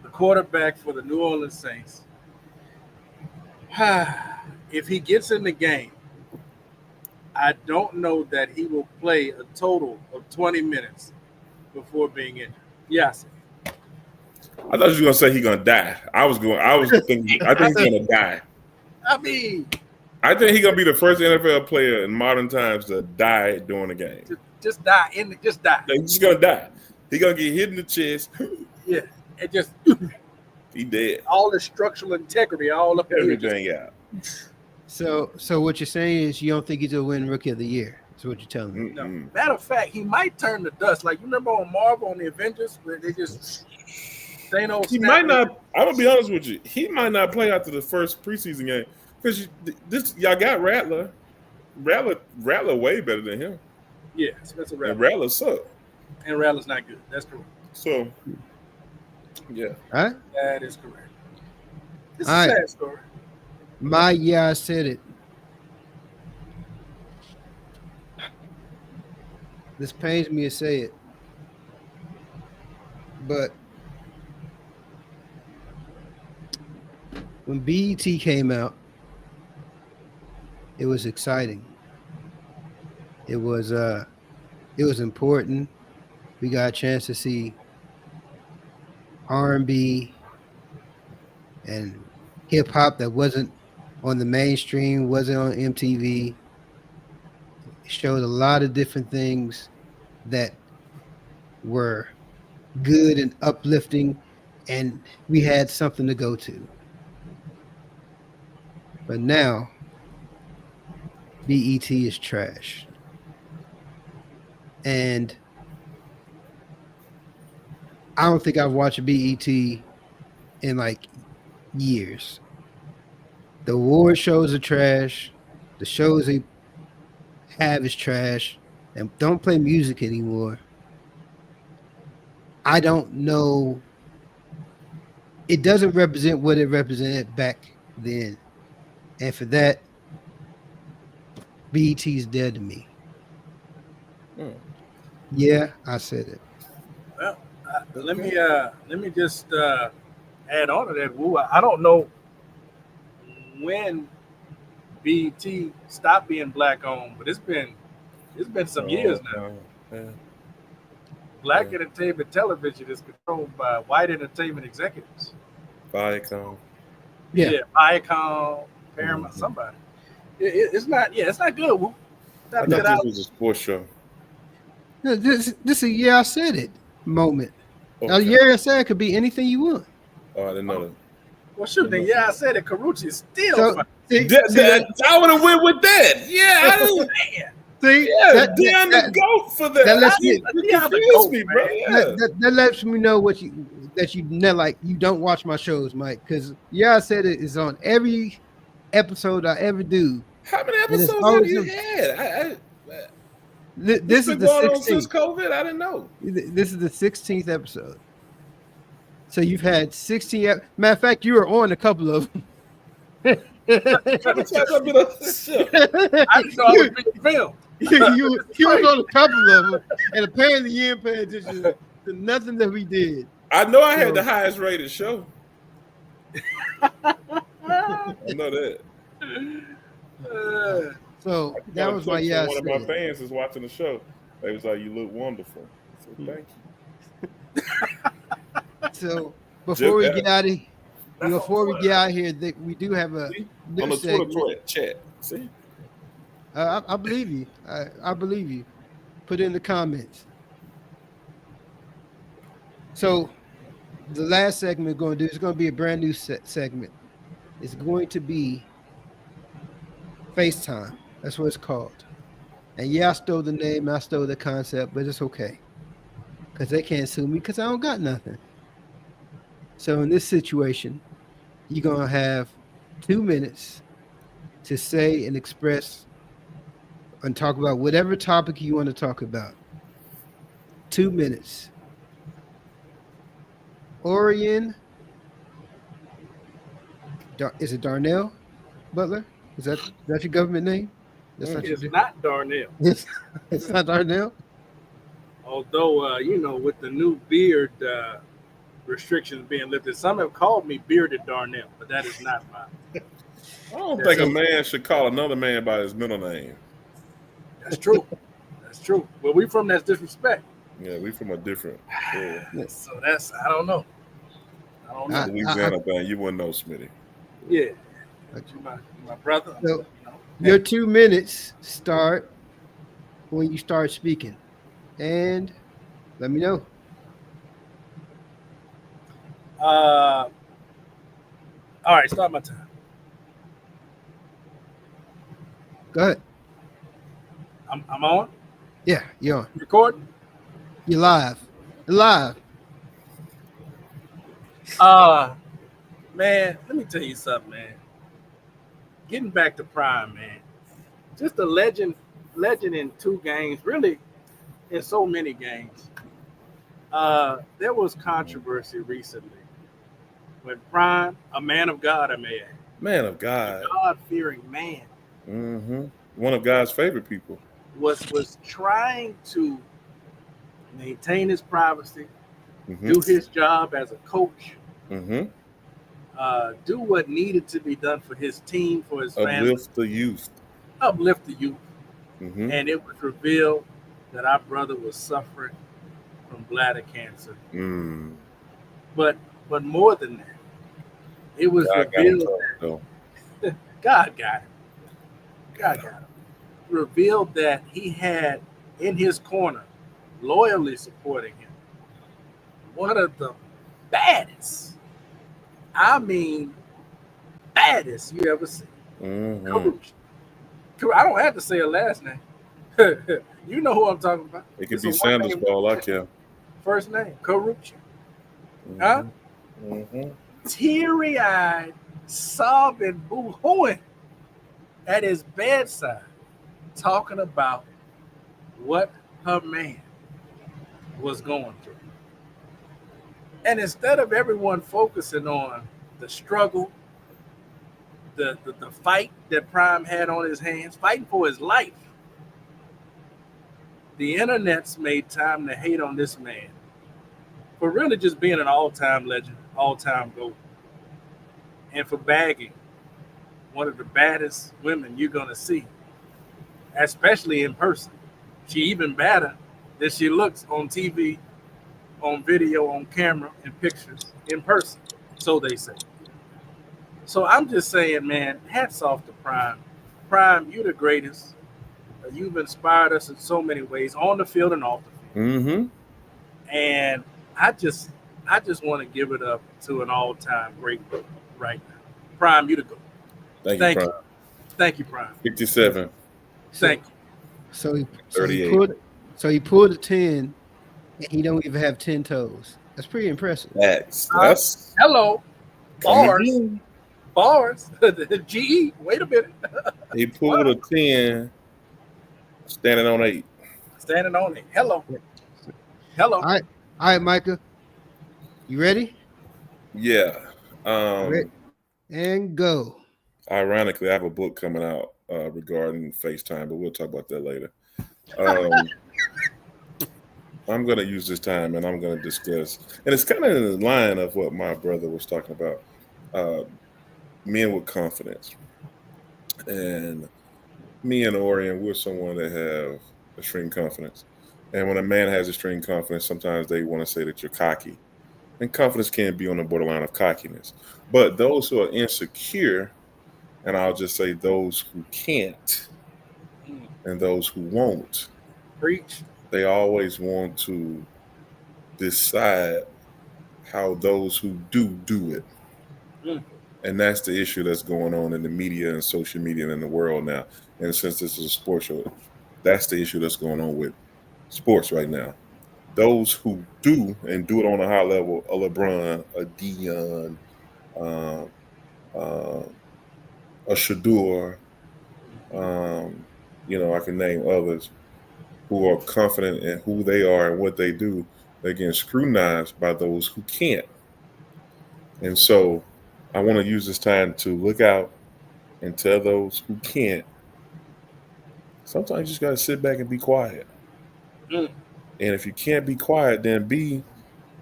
the quarterback for the New Orleans Saints. If he gets in the game, I don't know that he will play a total of 20 minutes before being injured. Yes. I thought you were gonna say he's gonna die. I think he's gonna die. I mean, I think he's gonna be the first NFL player in modern times to die during the game. Just die. Just die. He's just gonna die. He's gonna get hit in the chest. Yeah, and just he dead. All the structural integrity, all of everything out. So what you're saying is you don't think he's gonna win Rookie of the Year? That's what you're telling me. No. Matter of fact, he might turn to dust. Like, you remember on Marvel on the Avengers where they just Thanos. He might not. I'm gonna be honest with you. He might not play after the first preseason game because y'all got Rattler. Rattler way better than him. Yeah, Spencer Rattler. And Rattler sucked. And Rattler's not good. That's correct. So, yeah. Huh? That is correct. This is a sad story. My "yeah, I said it." This pains me to say it, but when BET came out, it was exciting. It was important. We got a chance to see R&B and hip hop that wasn't on the mainstream, wasn't on MTV. It showed a lot of different things that were good and uplifting, and we had something to go to. But now BET is trash. And I don't think I've watched BET in like years. The award shows are trash. The shows they have is trash and don't play music anymore. I don't know. It doesn't represent what it represented back then. And for that, BET is dead to me. Yeah, I said it. Well, let me just add on to that. Woo, I don't know when BET stopped being black owned, but it's been some years now. Yeah. Black entertainment television is controlled by white entertainment executives. Viacom. Yeah. Viacom, Paramount, somebody. It's not good. Woo. I thought this was a sports show. No, this is a yeah, I said it moment. Okay. Now, yeah, I said it could be anything you want. Oh, I didn't know that. Well, shoot, then I said it. Carucci is still So, fine. I would have went with that. Yeah, I didn't. See, Yeah, Deion the GOAT for that. that lets You confused me, bro. Yeah. that lets me know what you never like. You don't watch my shows, Mike, because yeah, I said it is on every episode I ever do. How many And it's episodes have always you a- had? This is been the going on 16th. since COVID. I didn't know. This is the 16th episode. So you've had 16. Matter of fact, you were on a couple of them. How many times I've been on this show? I didn't know I was being filmed. you was on a couple of them, and apparently you didn't pay attention to nothing that we did. I know I had the highest rated show. I know that. So that was my yeah. One of my fans is watching the show. They was like, "You look wonderful." I said, "Thank you." So before we get out of here, we do have a new on the segment. Twitter chat. See, I believe you. I believe you. Put it in the comments. So the last segment we're going to do is going to be a brand new segment. It's going to be FaceTime. That's what it's called. And yeah, I stole the name, I stole the concept, but it's okay. Because they can't sue me because I don't got nothing. So in this situation, you're going to have 2 minutes to say and express and talk about whatever topic you want to talk about. 2 minutes. Orion, is it Darnell Butler? Is that your government name? That's It's not Darnell. It's not Darnell. Although, with the new beard restrictions being lifted, some have called me Bearded Darnell, but that is not mine. I don't think a man should call another man by his middle name. That's true. That's true. Where we from, that's disrespect. Yeah, we from a different So I don't know. Louisiana thing. You wouldn't know, Smitty. Yeah. My brother. So, your 2 minutes start when you start speaking. And let me know. All right, start my time. Go ahead. I'm on? Yeah, you're on. Recording? You're live. You're live. Man, let me tell you something, man. Getting back to Prime, man. Just a legend in 2 games, really in so many games. There was controversy recently when Prime, a man of God, I may add. Man of God. God-fearing man. Mm-hmm. One of God's favorite people. Was trying to maintain his privacy, do his job as a coach, do what needed to be done for his team, for his family. Uplift the youth. Uplift the youth. Mm-hmm. and it was revealed that our brother was suffering from bladder cancer. Mm. But more than that, it was God got him revealed tough, though. that God got him. God got him. Revealed that he had in his corner, loyally supporting him, one of the baddest, I mean, baddest you ever seen. Mm-hmm. Karuchi. I don't have to say her last name. You know who I'm talking about. It could It's be a one Sanders name, ball, I care. first name, Karuchi. Huh? Mm-hmm. Mm-hmm. Teary eyed, sobbing, boo hooing at his bedside, talking about what her man was going through. And instead of everyone focusing on the struggle, the fight that Prime had on his hands, fighting for his life, the internet's made time to hate on this man for really just being an all-time legend, all-time GOAT, and for bagging one of the baddest women you're gonna see, especially in person. She even badder than she looks on TV, on video, on camera, and pictures in person. So they say. So I'm just saying, man, hats off to Prime. Prime, you the greatest. You've inspired us in so many ways, on the field and off the field. Mm-hmm. And I just want to give it up to an all-time great right now. Prime, you the go. Thank you, Thank Prime. you. Thank you, Prime. 57, So, Thank you. so he 38. pulled a 10, and he don't even have 10 toes. That's pretty impressive. That's Hello. coming Bars. in. Bars. GE. Wait a minute. He pulled a 10, standing on 8. Standing on it. Hello. Yeah. Hello. All right, Micah. You ready? Yeah. Ready and go. Ironically, I have a book coming out regarding FaceTime, but we'll talk about that later. Um, I'm going to use this time and I'm going to discuss, and it's kind of in the line of what my brother was talking about, men with confidence. And me and Orion, we're someone that have extreme confidence. And when a man has extreme confidence, sometimes they want to say that you're cocky. And confidence can be on the borderline of cockiness. But those who are insecure, and I'll just say those who can't and those who won't, Preach. they always want to decide how those who do it. Mm. And that's the issue that's going on in the media and social media and in the world now. And since this is a sports show, that's the issue that's going on with sports right now. Those who do and do it on a high level, a LeBron, a Dion, um, uh, a Shador, I can name others who are confident in who they are and what they do. They're getting scrutinized by those who can't. And so I want to use this time to look out and tell those who can't. Sometimes you just got to sit back and be quiet. Mm. And if you can't be quiet, then be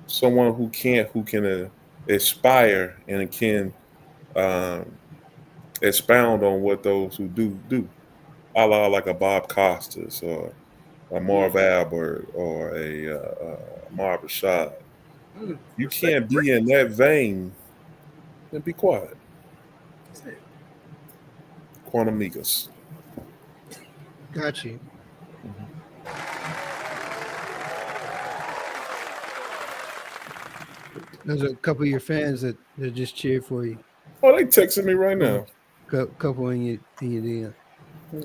someone who can aspire and can um, expound on what those who do. A la like a Bob Costas or a Marv Albert or a Marv Rashad. Mm. You Respect can't the be in that vein, then be quiet. greatness. Quanamigas. Got you. There's a couple of your fans that just cheered for you. Oh, they texting me right now. Couple in your DM. Hmm.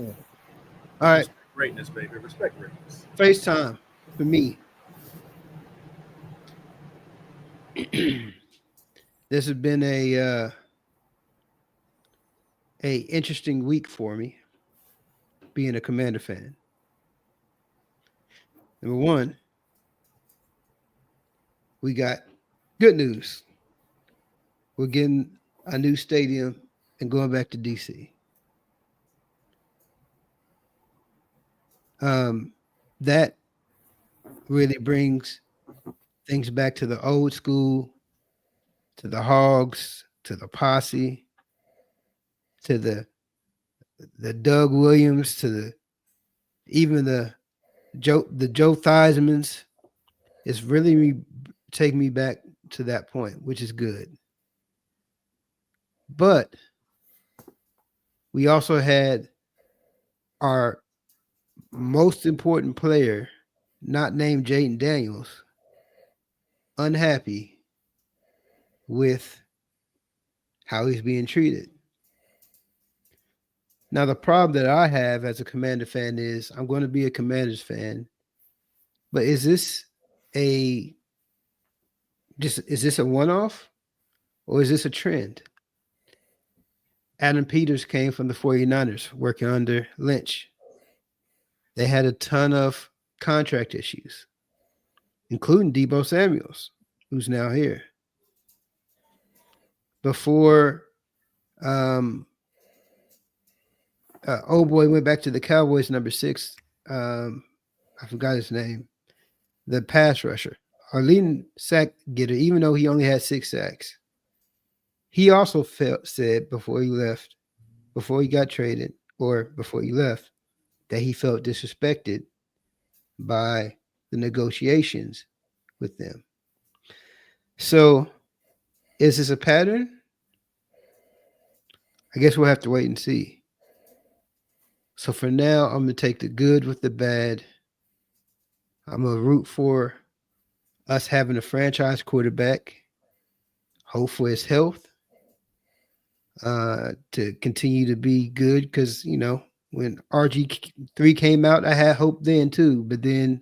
All right, Respect greatness, baby. Respect greatness. FaceTime for me. This has been a interesting week for me, being a Commander fan. Number one, we got good news. We're getting a new stadium and going back to DC. That really brings things back to the old school, to the Hogs, to the Posse, to the Doug Williams, to even the Joe Theismans, it's really take me back to that point, which is good. But we also had our most important player, not named Jaden Daniels, unhappy with how he's being treated. Now, the problem that I have as a Commander fan is I'm going to be a Commanders fan, but is this a one-off or is this a trend? Adam Peters came from the 49ers working under Lynch. They had a ton of contract issues, including Deebo Samuels, who's now here. Before old boy went back to the Cowboys, number 6. I forgot his name. The pass rusher, our leading sack getter, even though he only had 6 sacks. He also said before he left, before he got traded, or before he left, that he felt disrespected by the negotiations with them. So, is this a pattern? I guess we'll have to wait and see. So for now, I'm going to take the good with the bad. I'm going to root for us having a franchise quarterback, hope for his health, to continue to be good. Because, you know, when RG3 came out, I had hope then too. But then,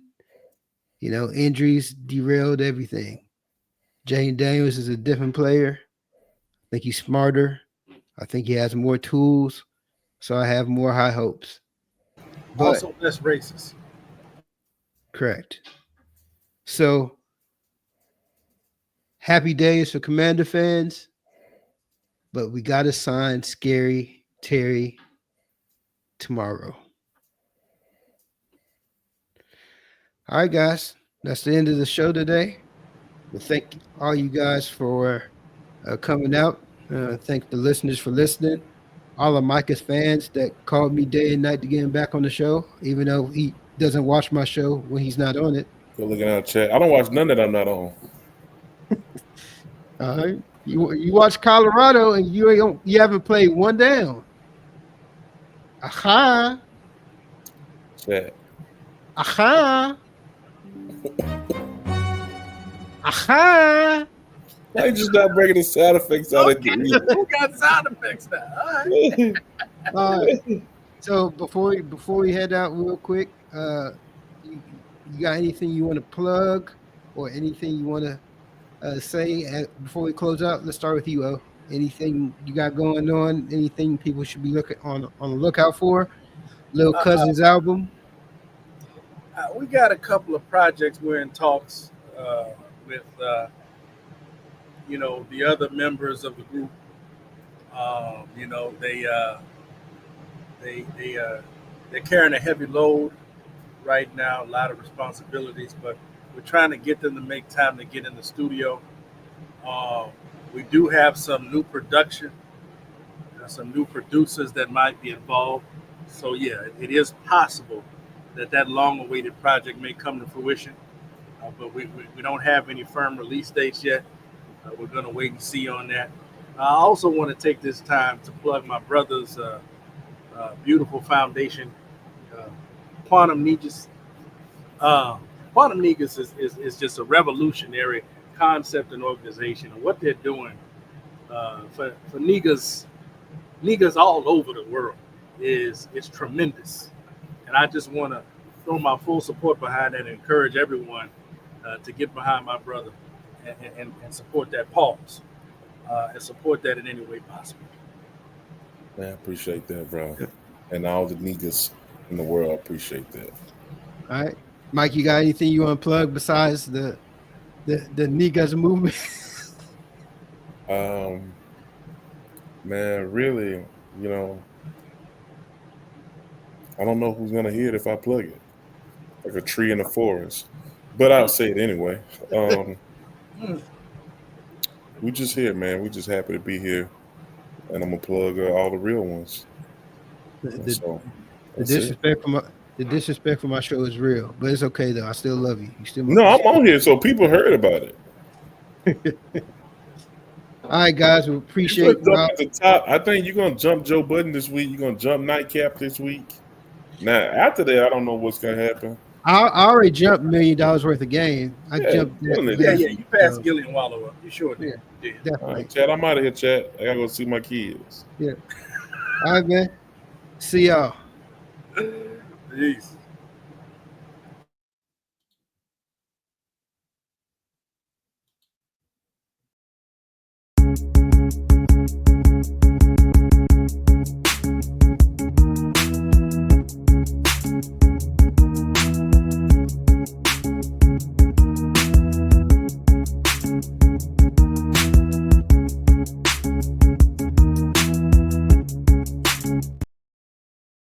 you know, injuries derailed everything. Jaden Daniels is a different player. I think he's smarter. I think he has more tools. So I have more high hopes. But, also less racist. Correct. So happy days for Commander fans, but we got to sign Scary Terry tomorrow. All right, guys. That's the end of the show today. We thank all you guys for coming out. Thank the listeners for listening. All of Micah's fans that called me day and night to get him back on the show, even though he doesn't watch my show when he's not on it. Go looking at chat. I don't watch none that I'm not on. All right. You watch Colorado and you haven't played one down. Aha. Chat. Aha. Aha. I just not bringing the sound effects out of the Who got sound effects now? All right. So before we head out real quick, you got anything you want to plug or anything you want to say before we close out? Let's start with you, O. Anything you got going on? Anything people should be looking on the lookout for? Lil Cousin's album. We got a couple of projects we're in talks with, you know, the other members of the group. You know, they're carrying a heavy load right now, a lot of responsibilities, but we're trying to get them to make time to get in the studio. We do have some new production, some new producers that might be involved. So yeah, it is possible that long-awaited project may come to fruition, but we don't have any firm release dates yet. We're going to wait and see on that. I also want to take this time to plug my brother's beautiful foundation, Quantum Negus. Quantum Negus is just a revolutionary concept and organization. And what they're doing for niggas all over the world is tremendous. And I just want to throw my full support behind that and encourage everyone to get behind my brother and support that cause and support that in any way possible. Man, I appreciate that, bro. And all the niggas in the world appreciate that. All right. Mike, you got anything you want to plug besides the niggas movement? Man, really, you know, I don't know who's gonna hear it if I plug it, like a tree in the forest. But I'll say it anyway. We just here, man. We just happy to be here, and I'm gonna plug all the real ones. The disrespect The disrespect for my show is real, but it's okay though. I still love you. You still No, I'm on here, so people heard about it. All right, guys. We appreciate You jump at the top. I think you're gonna jump Joe Budden this week. You're gonna jump Nightcap this week. Now, after that, I don't know what's gonna happen. I already jumped $1 million worth of game. I jumped that. Yeah. You passed Gillian Wallow up. You sure did. Yeah, Yeah. definitely. All right, Chad, I'm out of here, Chad. I gotta go see my kids. Yeah. All right, man. See y'all. Peace.